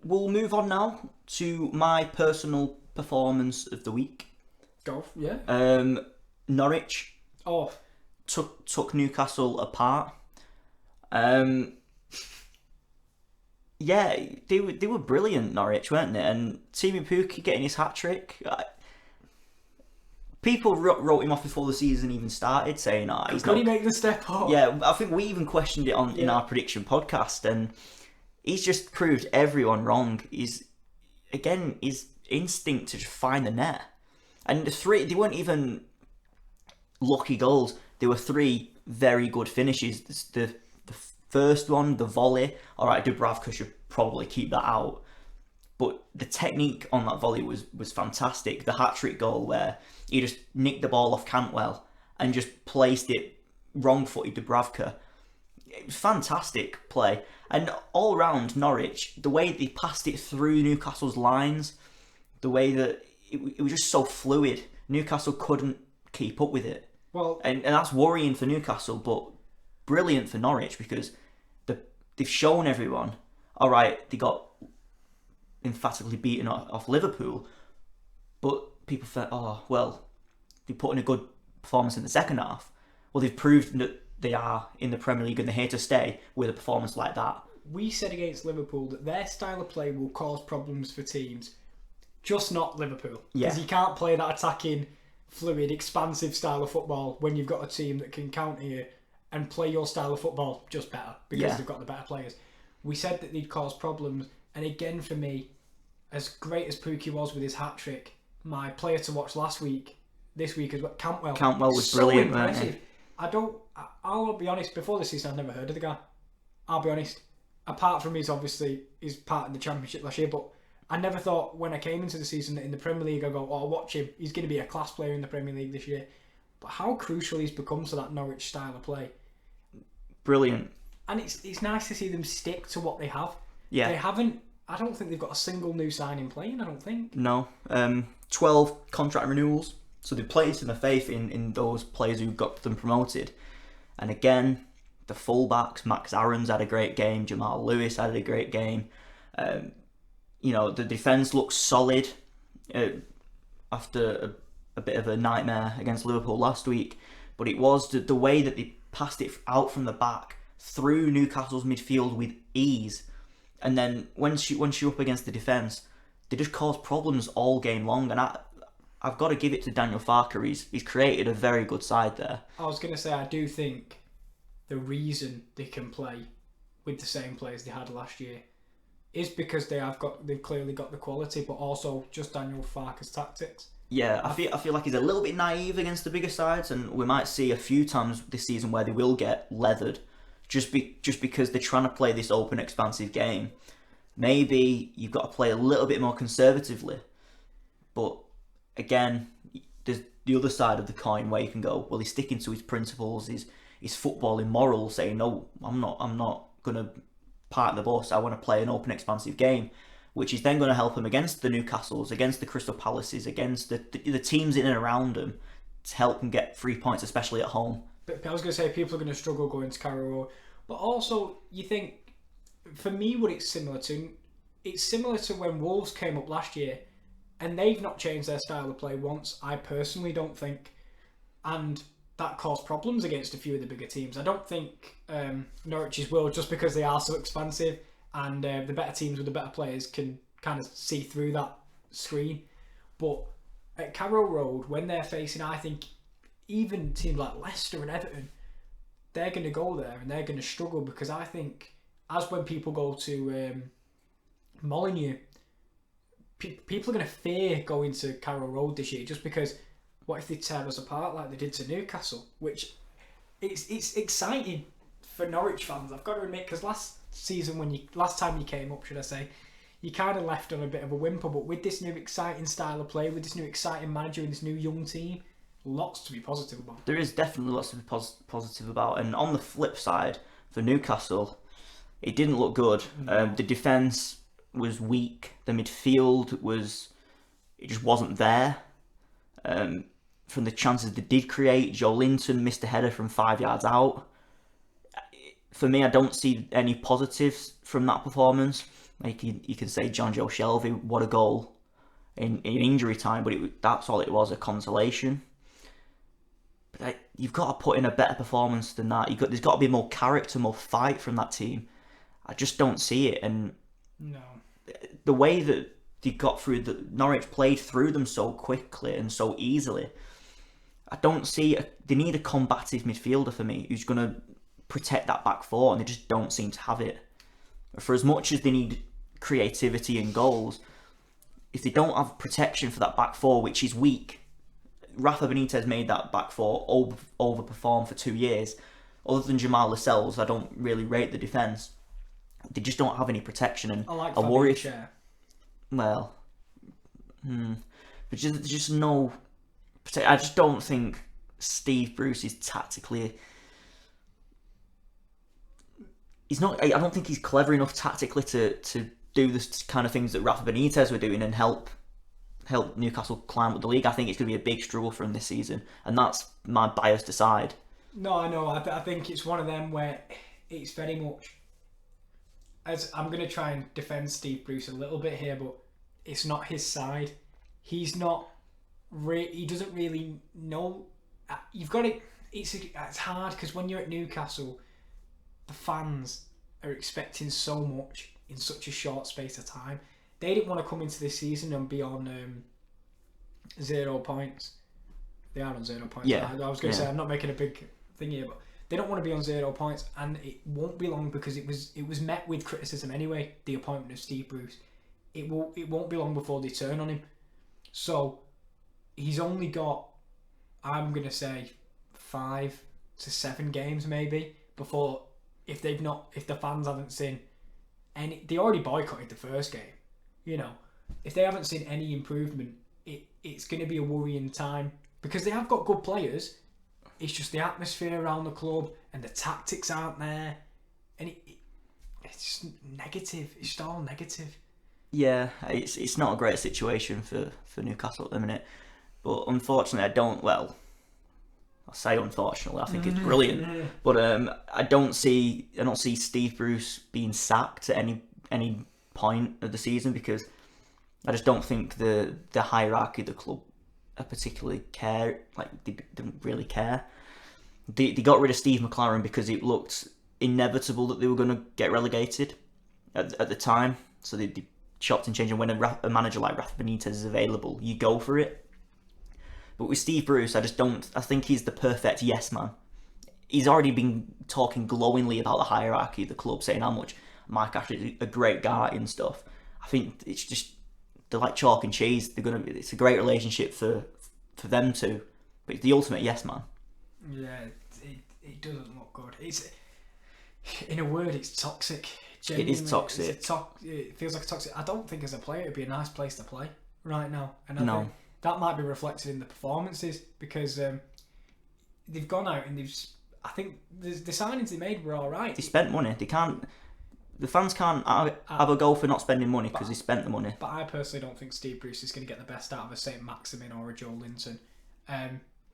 We'll move on now to my personal performance of the week. Golf, yeah. Norwich. Took Newcastle apart. Yeah, they were brilliant, Norwich, weren't they? And Teemu Pukki getting his hat-trick. People wrote him off before the season even started, saying, he's not... Could he make the step up? Yeah, I think we even questioned it in our prediction podcast, and he's just proved everyone wrong. His instinct to just find the net. And they weren't even lucky goals. There were 3 very good finishes. The first one, the volley, alright, Dubravka should probably keep that out. But the technique on that volley was fantastic. The hat-trick goal where he just nicked the ball off Cantwell and just placed it wrong-footed Dubravka. It was fantastic play. And all round Norwich, the way they passed it through Newcastle's lines, the way that it was just so fluid. Newcastle couldn't keep up with it. Well, and that's worrying for Newcastle, but brilliant for Norwich, because they've shown everyone, alright, they got emphatically beaten off Liverpool, but people thought, they put in a good performance in the second half. Well, they've proved that they are in the Premier League and they're here to stay with a performance like that. We said against Liverpool that their style of play will cause problems for teams, just not Liverpool. Because you can't play that attacking, fluid, expansive style of football when you've got a team that can counter you and play your style of football just better because they've got the better players. We said that they'd cause problems, and again for me, as great as Pukki was with his hat-trick, my player to watch this week as well, Cantwell. Cantwell was so brilliant, impressive. I'll be honest, before this season I've never heard of the guy. I'll be honest. Apart from his part in the Championship last year, but I never thought when I came into the season that in the Premier League I go, oh, I'll watch him, he's going to be a class player in the Premier League this year. But how crucial he's become to that Norwich style of play. Brilliant. And it's nice to see them stick to what they have. Yeah. They haven't, I don't think they've got a single new signing playing, I don't think. No. 12 contract renewals. So they placed in the faith in those players who got them promoted. And again, the fullbacks, Max Aarons had a great game, Jamal Lewis had a great game. The defence looks solid after a bit of a nightmare against Liverpool last week. But it was the way that they passed it out from the back through Newcastle's midfield with ease. And then once you're up against the defence, they just cause problems all game long. And I've got to give it to Daniel Farke. He's created a very good side there. I was going to say, I do think the reason they can play with the same players they had last year is because they've clearly got the quality, but also just Daniel Farke's tactics. Yeah, I feel like he's a little bit naive against the bigger sides, and we might see a few times this season where they will get leathered, just because they're trying to play this open, expansive game. Maybe you've got to play a little bit more conservatively, but again, there's the other side of the coin where you can go, well, he's sticking to his principles, his footballing morals, saying, no, I'm not going to park the bus. I want to play an open, expansive game, which is then going to help him against the Newcastles, against the Crystal Palaces, against the teams in and around him, to help him get 3 points, especially at home. But I was going to say, people are going to struggle going to Carrow Road. But also, you think, for me, what it's similar to when Wolves came up last year, and they've not changed their style of play once, I personally don't think. And that caused problems against a few of the bigger teams. I don't think Norwich's will, just because they are so expansive, and the better teams with the better players can kind of see through that screen. But at Carrow Road, when they're facing, I think, even teams like Leicester and Everton, they're going to go there and they're going to struggle, because I think, as when people go to Molineux, people are going to fear going to Carrow Road this year, just because what if they tear us apart like they did to Newcastle? Which it's exciting for Norwich fans, I've got to admit, because last time you came up, should I say, you kind of left on a bit of a whimper. But with this new exciting style of play, with this new exciting manager and this new young team, lots to be positive about. There is definitely lots to be positive about. And on the flip side, for Newcastle, it didn't look good. The defence was weak. The midfield it just wasn't there. From the chances they did create, Joe Linton missed a header from 5 yards out. For me, I don't see any positives from that performance. Like you can say John Joe Shelby, what a goal in injury time, but that's all it was, a consolation. But you've got to put in a better performance than that. There's got to be more character, more fight from that team. I just don't see it. And no, the way that they got through, Norwich played through them so quickly and so easily. I don't see they need a combative midfielder for me who's going to protect that back four, and they just don't seem to have it. For as much as they need creativity and goals, if they don't have protection for that back four, which is weak, Rafa Benitez made that back four overperform for 2 years. Other than Jamal Lascelles, I don't really rate the defence. They just don't have any protection, and I worry. But just no. I just don't think Steve Bruce is tactically. He's not. I don't think he's clever enough tactically to do the kind of things that Rafa Benitez were doing and help Newcastle climb up the league. I think it's going to be a big struggle for him this season, and that's my biased aside. No, I know. I think it's one of them where it's very much. As I'm going to try and defend Steve Bruce a little bit here, but it's not his side. He's not. He doesn't really know. You've got to. It's hard because when you're at Newcastle, the fans are expecting so much in such a short space of time. They didn't want to come into this season and be on 0 points. They are on 0 points. Yeah. I was going to say, I'm not making a big thing here, but They don't want to be on 0 points, and it won't be long because it was met with criticism anyway. The appointment of Steve Bruce, it won't be long before they turn on him. So he's only got, I'm gonna say, 5 to 7 games maybe before, if the fans haven't seen any, they already boycotted the first game. You know, if they haven't seen any improvement, it's going to be a worrying time because they have got good players. It's just the atmosphere around the club and the tactics aren't there, and it's just negative. It's just all negative. Yeah, it's not a great situation for Newcastle at the minute, but unfortunately, I say unfortunately, I think it's brilliant, but I don't see Steve Bruce being sacked at any point of the season because I just don't think the hierarchy of the club particularly care. Like, they didn't really care. They got rid of Steve McLaren because it looked inevitable that they were going to get relegated at the time. So they chopped and changed, and when a manager like Rafa Benitez is available, you go for it. But with Steve Bruce, I think he's the perfect yes man. He's already been talking glowingly about the hierarchy of the club, saying how much Mike Ashley is a great guy and stuff. I think it's just, they're like chalk and cheese. It's a great relationship for them two, but it's the ultimate yes man. Yeah, it doesn't look good. It's, in a word, it's toxic. Genuinely, it is toxic. It feels like a toxic. I don't think as a player it'd be a nice place to play right now, and I No. think that might be reflected in the performances because they've gone out and I think the signings they made were all right. They spent money. The fans can't have a go for not spending money because they spent the money. But I personally don't think Steve Bruce is going to get the best out of a St. Maximin or a Joe Linton.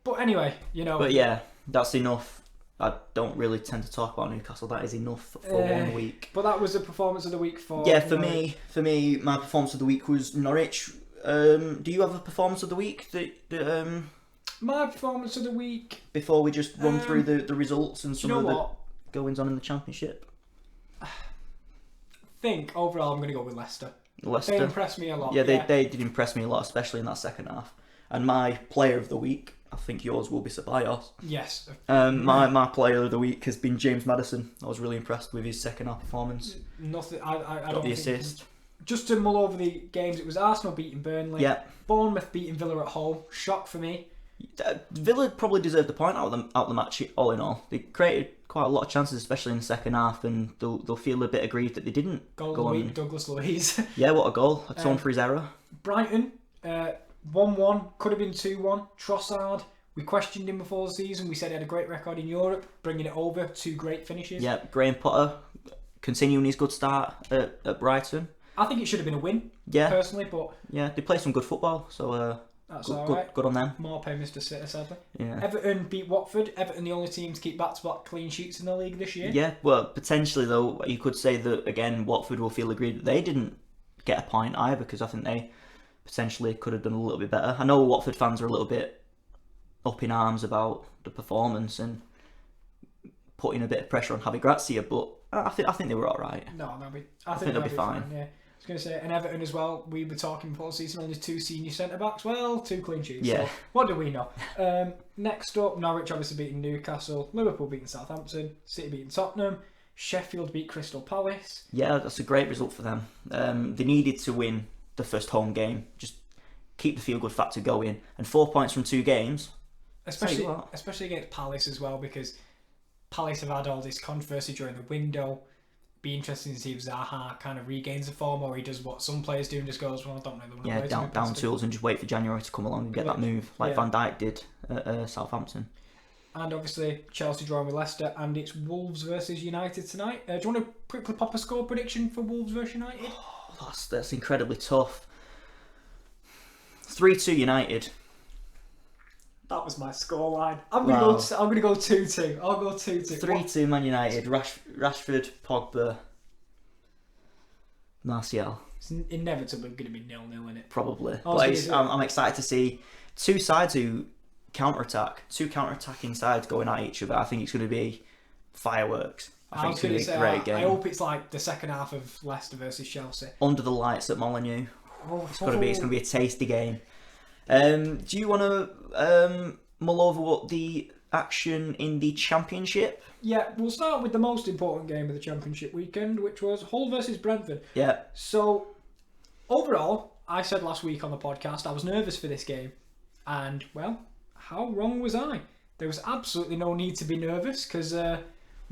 But anyway, you know. But yeah, that's enough. I don't really tend to talk about Newcastle. That is enough for 1 week. But that was the performance of the week for. Yeah, for me, my performance of the week was Norwich. Do you have a performance of the week that My performance of the week. before we just run through the results and some of the what? goings on in the Championship? I think overall I'm going to go with Leicester. Leicester. They impressed me a lot. Yeah, they did impress me a lot, especially in that second half. And my player of the week, I think yours will be Ceballos. Yes. My player of the week has been James Maddison. I was really impressed with his second half performance. Nothing. I Got don't the think. assist. Just to mull over the games, it was Arsenal beating Burnley. Yeah. Bournemouth beating Villa at home. Shock for me. Villa probably deserved the point out of the match. All in all, they created quite a lot of chances, especially in the second half, and they'll feel a bit aggrieved that they didn't Goal go of the on. week, Douglas Luiz. Yeah, what a goal! Atone for his error. Brighton, 1-1, could have been 2-1. Trossard, we questioned him before the season. We said he had a great record in Europe, bringing it over. 2 great finishes. Yeah, Graham Potter continuing his good start at Brighton. I think it should have been a win, personally, but yeah, they play some good football, so that's alright. Good on them. More pay Mr. Sitter, sadly. Yeah. Everton beat Watford. Everton, the only team to keep back-to-back clean sheets in the league this year. Yeah, well, potentially though, you could say that again, Watford will feel aggrieved that they didn't get a point either, because I think they potentially could have done a little bit better. I know Watford fans are a little bit up in arms about the performance and putting a bit of pressure on Javi Gracia, but I think they were all right. No, I think they'll be fine. Yeah. I was going to say, and Everton as well, we were talking before the season, only 2 senior centre-backs, well, 2 clean sheets. Yeah. So what do we know? Next up, Norwich obviously beating Newcastle, Liverpool beating Southampton, City beating Tottenham, Sheffield beat Crystal Palace. Yeah, that's a great result for them. They needed to win the first home game, just keep the feel-good factor going, and 4 points from 2 games. Especially against Palace as well, because Palace have had all this controversy during the window. Be interesting to see if Zaha kind of regains the form, or he does what some players do and just goes, well, I don't really want to play. Down tools and just wait for January to come along and get that move, like Van Dijk did at Southampton. And obviously Chelsea drawing with Leicester, and it's Wolves versus United tonight. Do you want to quickly pop a score prediction for Wolves versus United? Oh, that's incredibly tough. 3-2 United. That was my scoreline. I'm gonna go 2-2. I'll go 2-2. 3-2 Man United. Rashford, Pogba, Martial. It's inevitably going to be 0-0, isn't it? Probably. But I'm excited to see 2 sides who counter-attack. 2 counter-attacking sides going at each other. I think it's going to be fireworks. I think it's going to be a great game. I hope it's like the second half of Leicester versus Chelsea. Under the lights at Molineux. It's going to be a tasty game. Do you want to mull over what the action in the Championship. Yeah, we'll start with the most important game of the Championship weekend, which was Hull versus Brentford. Yeah. So, overall, I said last week on the podcast I was nervous for this game. And, well, how wrong was I? There was absolutely no need to be nervous because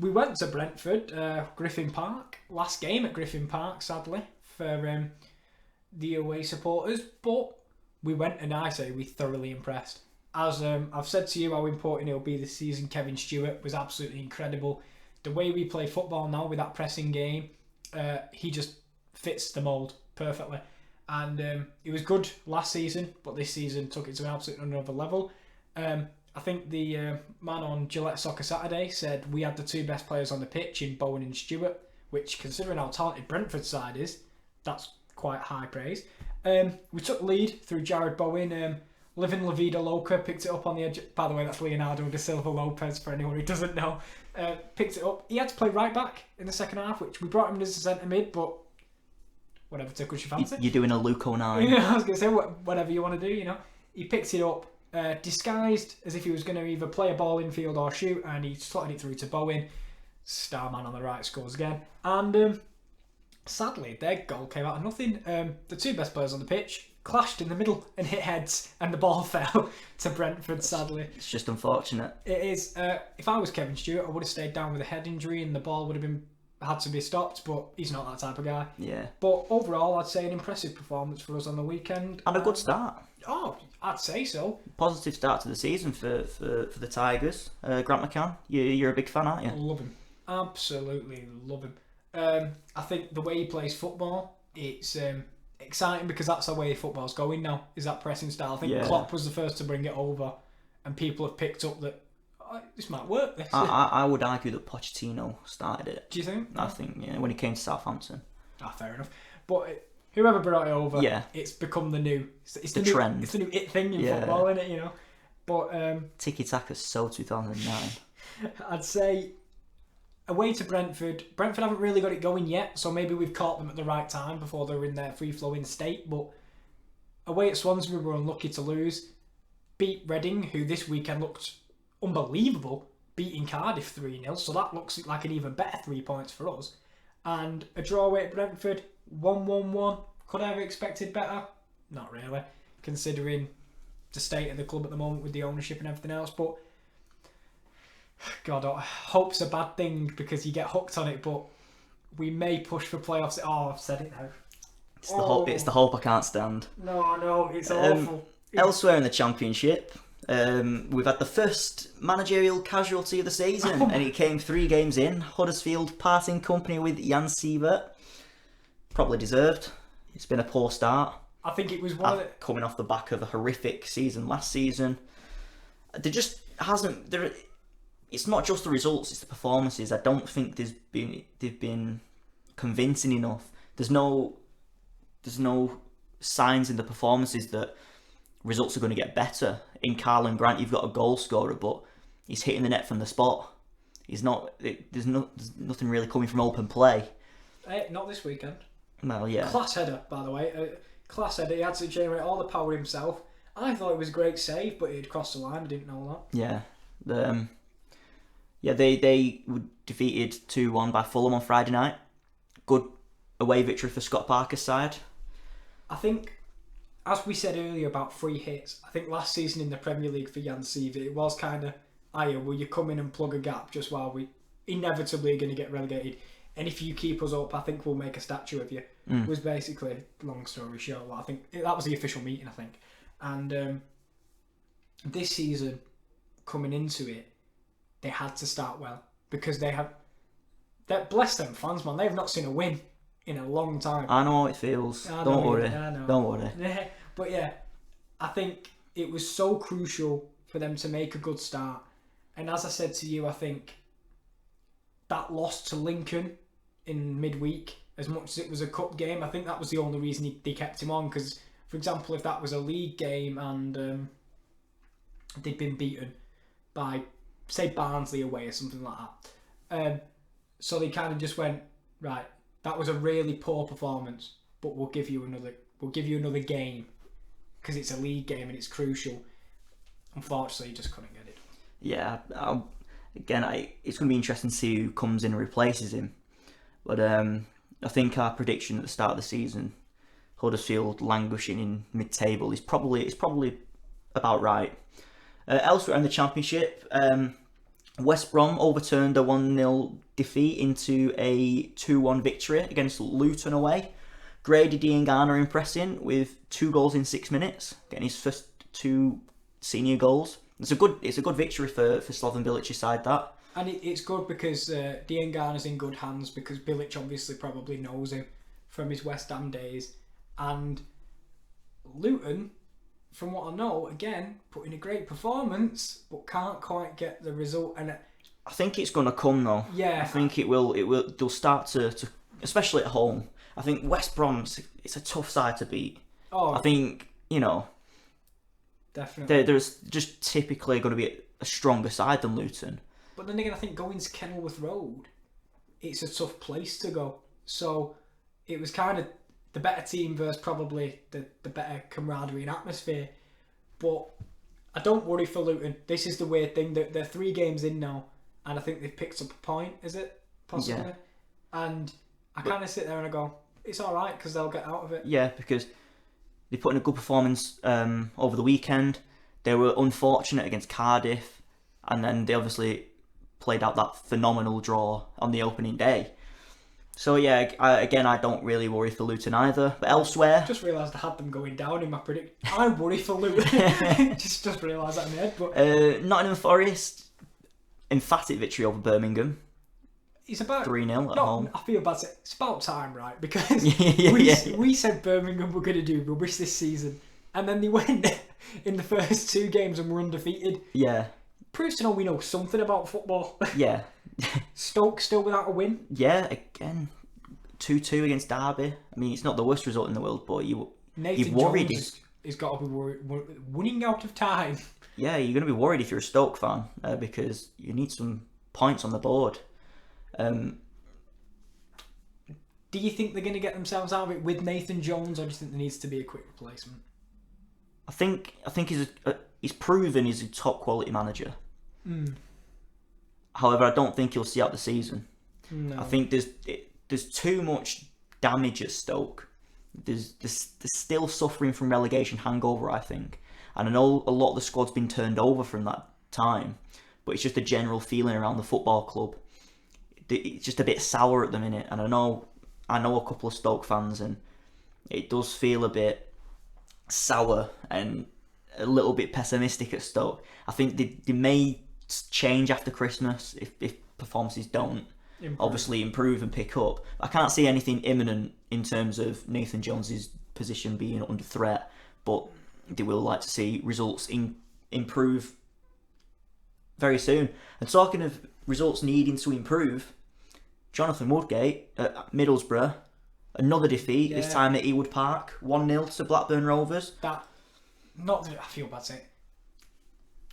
we went to Brentford, Griffin Park. Last game at Griffin Park, sadly, for the away supporters. But we went and I say we thoroughly impressed. As I've said to you how important it'll be this season, Kevin Stewart was absolutely incredible. The way we play football now with that pressing game, he just fits the mould perfectly. And it was good last season, but this season took it to an absolute another level. I think the man on Gillette Soccer Saturday said we had the two best players on the pitch in Bowen and Stewart, which, considering how talented Brentford's side is, that's quite high praise. We took lead through Jared Bowen. Living La Vida Loca picked it up on the edge. By the way, that's Leonardo da Silva Lopez, for anyone who doesn't know. Picked it up. He had to play right back in the second half, which we brought him in as a centre mid, but whatever tickles your fancy. You're doing a Luke 09. Yeah, I was going to say, whatever you want to do, you know. He picked it up, disguised as if he was going to either play a ball infield or shoot, and he slotted it through to Bowen. Starman on the right scores again. And sadly, their goal came out of nothing. The two best players on the pitch clashed in the middle and hit heads, and the ball fell to Brentford, sadly. It's just unfortunate. It is. If I was Kevin Stewart, I would have stayed down with a head injury and the ball would have had to be stopped, but he's not that type of guy. Yeah. But overall, I'd say an impressive performance for us on the weekend. And a good start. Oh, I'd say so. Positive start to the season for the Tigers. Grant McCann, you're a big fan, aren't you? Love him. Absolutely love him. I think the way he plays football, it's exciting because that's the way football's going now, is that pressing style. I think Klopp was the first to bring it over, and people have picked up that this might work. I would argue that Pochettino started it. Do you think? I think, when he came to Southampton. Fair enough. But whoever brought it over, it's become the new... It's the trend. It's the new it thing in football, isn't it, you know? But Tiki-taka's so 2009. I'd say away to Brentford haven't really got it going yet, so maybe we've caught them at the right time before they're in their free-flowing state. But away at Swansea, we were unlucky to lose. Beat Reading, who this weekend looked unbelievable, beating Cardiff 3-0, so that looks like an even better 3 points for us. And a draw away at Brentford, 1-1-1. Could I have expected better? Not really, considering the state of the club at the moment with the ownership and everything else. But God, hope's a bad thing because you get hooked on it, but we may push for playoffs. Oh, I've said it now. It's the hope I can't stand. No, it's awful. Elsewhere in the Championship, we've had the first managerial casualty of the season, and it came 3 games in. Huddersfield parting company with Jan Siebert. Probably deserved. It's been a poor start. I think it was coming off the back of a horrific season last season. There just hasn't... It's not just the results, it's the performances. I don't think they've been convincing enough. There's no signs in the performances that results are going to get better. In Carlin Grant, you've got a goal scorer, but he's hitting the net from the spot. There's nothing really coming from open play. Not this weekend. Well, yeah. Class header, by the way. Class header. He had to generate all the power himself. I thought it was a great save, but he'd crossed the line. I didn't know that. Yeah. They were defeated 2-1 by Fulham on Friday night. Good away victory for Scott Parker's side. I think, as we said earlier about free hits, I think last season in the Premier League for Jan Sievert, it was kind of, will you come in and plug a gap just while we inevitably are going to get relegated? And if you keep us up, I think we'll make a statue of you. Was basically, long story short. I think that was the official meeting, I think. And this season, coming into it, they had to start well because bless them fans, man. They've not seen a win in a long time. I know how it feels. Don't worry. Don't worry. But yeah, I think it was so crucial for them to make a good start. And as I said to you, I think that loss to Lincoln in midweek, as much as it was a cup game, I think that was the only reason they kept him on. Because, for example, if that was a league game and they'd been beaten by, say, Barnsley away or something like that, so they kind of just went, right, that was a really poor performance, but we'll give you another game because it's a league game and it's crucial. Unfortunately, you just couldn't get it. Yeah, it's going to be interesting to see who comes in and replaces him. But I think our prediction at the start of the season, Huddersfield languishing in mid-table, is probably about right. Elsewhere in the Championship, West Brom overturned a 1-0 defeat into a 2-1 victory against Luton away. Grady Diangana impressing with 2 goals in 6 minutes, getting his first 2 senior goals. It's a good victory for Slaven Bilic's side, that. And it's good because Diangana's in good hands, because Bilic obviously probably knows him from his West Ham days. And Luton, from what I know, again, put in a great performance, but can't quite get the result. And I think it's going to come, though. Yeah. I think it will. They'll start to, especially at home. I think West Brom, it's a tough side to beat. Oh, I think, definitely. There's just typically going to be a stronger side than Luton. But then again, I think going to Kenilworth Road, it's a tough place to go. So it was kind of the better team versus probably the better camaraderie and atmosphere. But I don't worry for Luton. This is the weird thing. They're 3 games in now, and I think they've picked up a point, is it? Possibly. Yeah. And I kind of sit there and I go, it's all right, because they'll get out of it. Yeah, because they put in a good performance over the weekend. They were unfortunate against Cardiff, and then they obviously played out that phenomenal draw on the opening day. So yeah, I don't really worry for Luton either. But elsewhere, Just realised I had them going down in my prediction. I worry for Luton. just realised that in my head. But Nottingham Forest, emphatic victory over Birmingham. it's about 3-0 at home. I feel bad. It's about time, right? Because we said Birmingham were going to do rubbish this season, and then they went in the first 2 games and were undefeated. Yeah. Proves to know we know something about football. Yeah. Stoke still without a win. Yeah, again, 2-2 against Derby. I mean, it's not the worst result in the world, but you're worried. He's got to be winning out of time. Yeah, you're going to be worried if you're a Stoke fan because you need some points on the board. Do you think they're going to get themselves out of it with Nathan Jones, or do you think there needs to be a quick replacement? I think he's proven he's a top quality manager. However, I don't think he'll see out the season. No. I think there's too much damage at Stoke. There's still suffering from relegation hangover, I think. And I know a lot of the squad's been turned over from that time, but it's just a general feeling around the football club. It's just a bit sour at the minute, and I know a couple of Stoke fans, and it does feel a bit sour and a little bit pessimistic at Stoke. I think they may change after Christmas if performances don't obviously improve and pick up. I can't see anything imminent in terms of Nathan Jones's position being under threat, but they will like to see results improve very soon. And talking of results needing to improve, Jonathan Woodgate at Middlesbrough, another defeat, this time at Ewood Park, 1-0 to Blackburn Rovers. I feel bad saying it.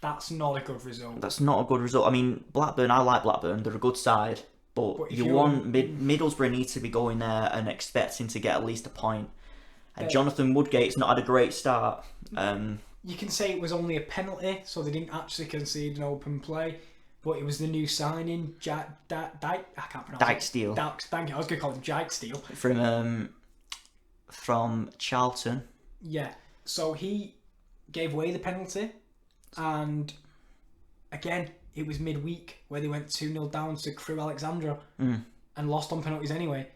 That's not a good result. That's not a good result. I mean, I like Blackburn, they're a good side, but you want Middlesbrough need to be going there and expecting to get at least a point. And Jonathan Woodgate's not had a great start. You can say it was only a penalty, so they didn't actually concede an open play, but it was the new signing, I can't pronounce Dijksteel. Thank you, I was going to call him Dijksteel. From Charlton. Yeah, so he gave away the penalty, and again, it was midweek where they went 2-0 down to Crewe Alexandra and lost on penalties anyway.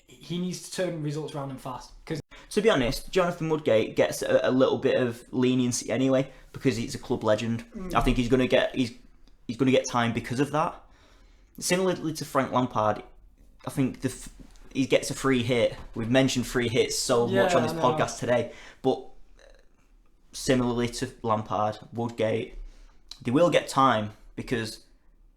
He needs to turn results around and fast. Because to be honest, Jonathan Woodgate gets a little bit of leniency anyway because he's a club legend. I think he's going to get time because of that. Similarly to Frank Lampard, I think he gets a free hit. We've mentioned free hits so much on this podcast today, but similarly to Lampard, Woodgate, they will get time because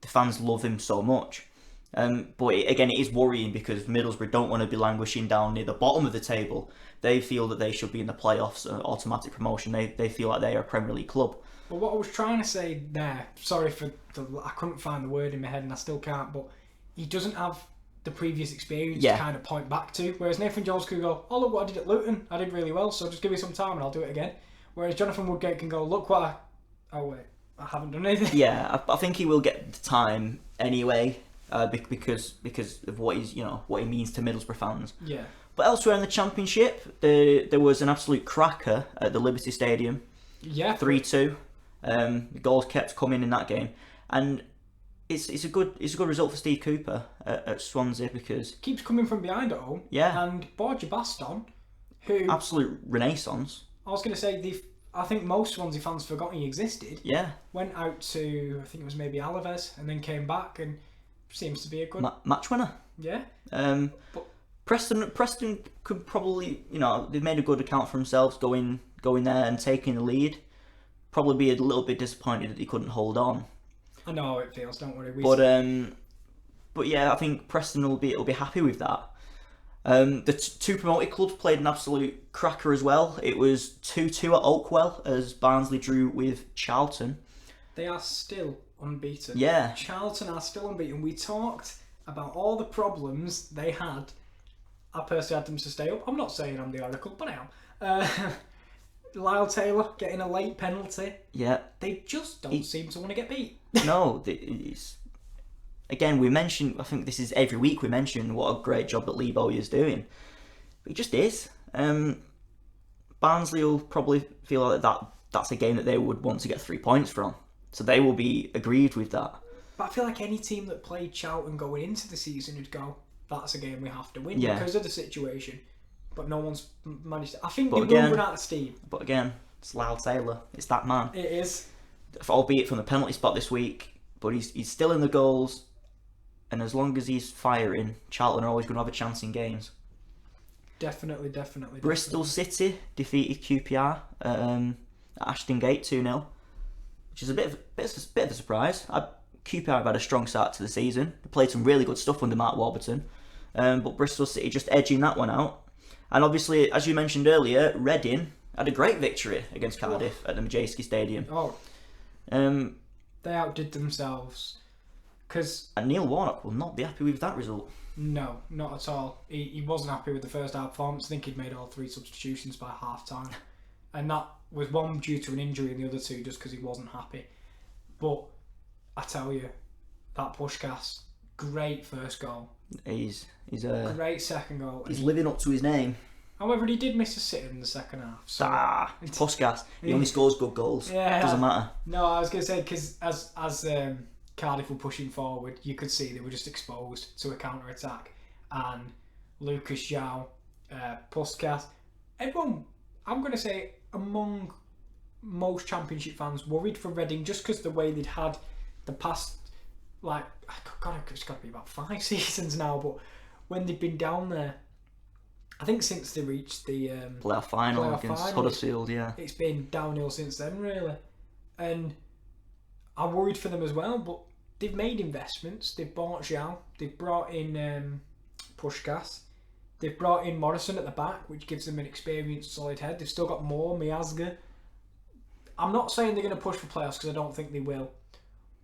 the fans love him so much. But again, it is worrying because Middlesbrough don't want to be languishing down near the bottom of the table. They feel that they should be in the playoffs, automatic promotion. They feel like they are a Premier League club. But what I was trying to say there, sorry I couldn't find the word in my head and I still can't, but he doesn't have the previous experience to kind of point back to. Whereas Nathan Jones could go, oh look what I did at Luton, I did really well, so just give me some time and I'll do it again. Whereas Jonathan Woodgate can go, look what oh wait, I haven't done anything. Yeah, I think he will get the time anyway, because of what what he means to Middlesbrough fans. Yeah. But elsewhere in the Championship, there was an absolute cracker at the Liberty Stadium. Yeah. 3-2. The goals kept coming in that game, and it's a good result for Steve Cooper at Swansea because keeps coming from behind at home. Yeah. And Borja Baston, who absolute renaissance. I was going to say I think most Swansea fans forgot he existed. Yeah. Went out to, I think it was maybe Alaves, and then came back and seems to be a good match winner. Yeah. But Preston could probably, they've made a good account for themselves going there and taking the lead. Probably be a little bit disappointed that they couldn't hold on. I know how it feels. Don't worry. But yeah, I think Preston will be happy with that. The two promoted clubs played an absolute cracker as well. It was 2-2 at Oakwell as Barnsley drew with Charlton. They are still unbeaten. Yeah. Charlton are still unbeaten. We talked about all the problems they had. I personally had them to stay up. I'm not saying I'm the oracle, but I am. Lyle Taylor getting a late penalty. Yeah. They just don't seem to want to get beat. No, again, we mention, I think this is every week we mention what a great job that Lee Bowyer is doing. But he just is. Barnsley will probably feel like that's a game that they would want to get 3 points from. So they will be aggrieved with that. But I feel like any team that played Charlton going into the season would go, that's a game we have to win because of the situation. But no one's managed to. I think they will run out of steam. But again, it's Lyle Taylor. It's that man. It is. Albeit from the penalty spot this week, but he's still in the goals. And as long as he's firing, Charlton are always going to have a chance in games. Definitely. Bristol City defeated QPR at Ashton Gate 2-0, which is a bit of a surprise. QPR have had a strong start to the season. They played some really good stuff under Mark Warburton, but Bristol City just edging that one out. And obviously, as you mentioned earlier, Reading had a great victory against Cardiff at the Majeski Stadium. They outdid themselves. And Neil Warnock will not be happy with that result. No, not at all. He wasn't happy with the first half performance. I think he'd made all 3 substitutions by half time. And that was one due to an injury and the other 2 just because he wasn't happy. But I tell you, that Puskás, great first goal. He's a great second goal. He's living up to his name. However, he did miss a sitter in the second half. So Puskás. He only scores good goals. Yeah. Doesn't matter. No, I was going to say, because as Cardiff were pushing forward, you could see they were just exposed to a counter-attack. And Lucas João, Puskás, everyone, I'm going to say, among most Championship fans, worried for Reading just because the way they'd had the past, it's got to be about 5 seasons now, but when they've been down there, I think since they reached the playoff final against Huddersfield, it's been downhill since then, really. And I worried for them as well, but they've made investments. They've bought João, they've brought in Puskás, they've brought in Morrison at the back, which gives them an experienced, solid head. They've still got more, Miazga. I'm not saying they're going to push for playoffs because I don't think they will,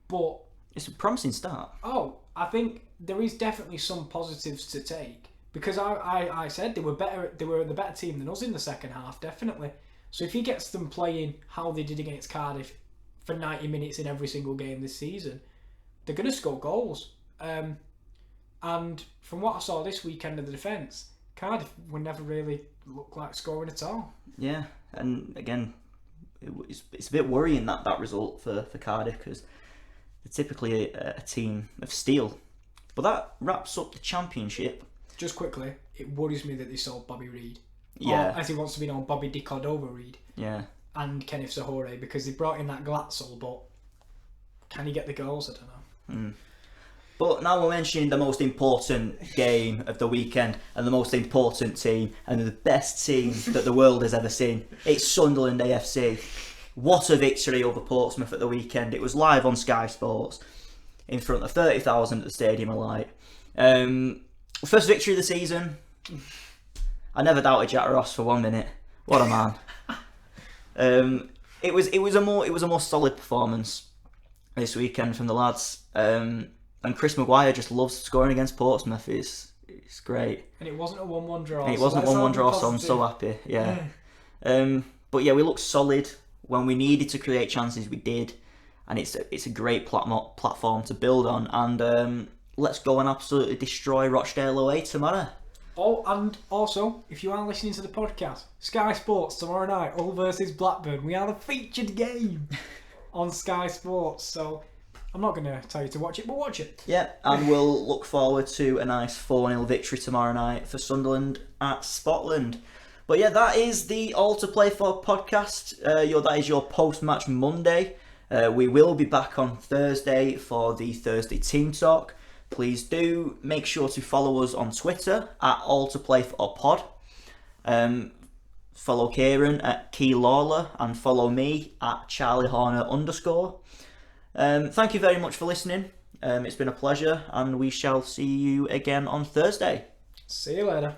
but it's a promising start. I think there is definitely some positives to take because I said they were better. They were the better team than us in the second half, definitely. So if he gets them playing how they did against Cardiff for 90 minutes in every single game this season, they're going to score goals. And from what I saw this weekend of the defence, Cardiff would never really look like scoring at all. Yeah, and again, it's a bit worrying that result for Cardiff because they're typically a team of steel. But that wraps up the Championship. Just quickly, it worries me that they sold Bobby Reid. Yeah. Or, as he wants to be known, Bobby Di Cordova Reid. Yeah. And Kenneth Sahore, because they brought in that Glatzel, but can he get the goals? I don't know. But now we're mentioning the most important game of the weekend and the most important team and the best team that the world has ever seen. It's Sunderland AFC. What a victory over Portsmouth at the weekend. It was live on Sky Sports in front of 30,000 at the Stadium of Light. First victory of the season. I never doubted Jack Ross for 1 minute. What a man. It was a more solid performance this weekend from the lads. And Chris Maguire just loves scoring against Portsmouth. It's great. And it wasn't a 1-1 draw. And it wasn't a 1-1 draw, so I'm so happy. Yeah. But yeah, we looked solid. When we needed to create chances, we did. and it's a great platform to build on. And let's go and absolutely destroy Rochdale away tomorrow. Oh, and also, if you are listening to the podcast, Sky Sports tomorrow night, Hull versus Blackburn. We are the featured game on Sky Sports, so I'm not going to tell you to watch it, but watch it. Yeah, and we'll look forward to a nice 4-0 victory tomorrow night for Sunderland at Scotland. But yeah, that is the All to Play For podcast. That is your post-match Monday. We will be back on Thursday for the Thursday team talk. Please do make sure to follow us on Twitter at All to Play For Pod. Follow Kieran at Key Lawler and follow me at Charlie Horner _. Thank you very much for listening. It's been a pleasure, and we shall see you again on Thursday. See you later.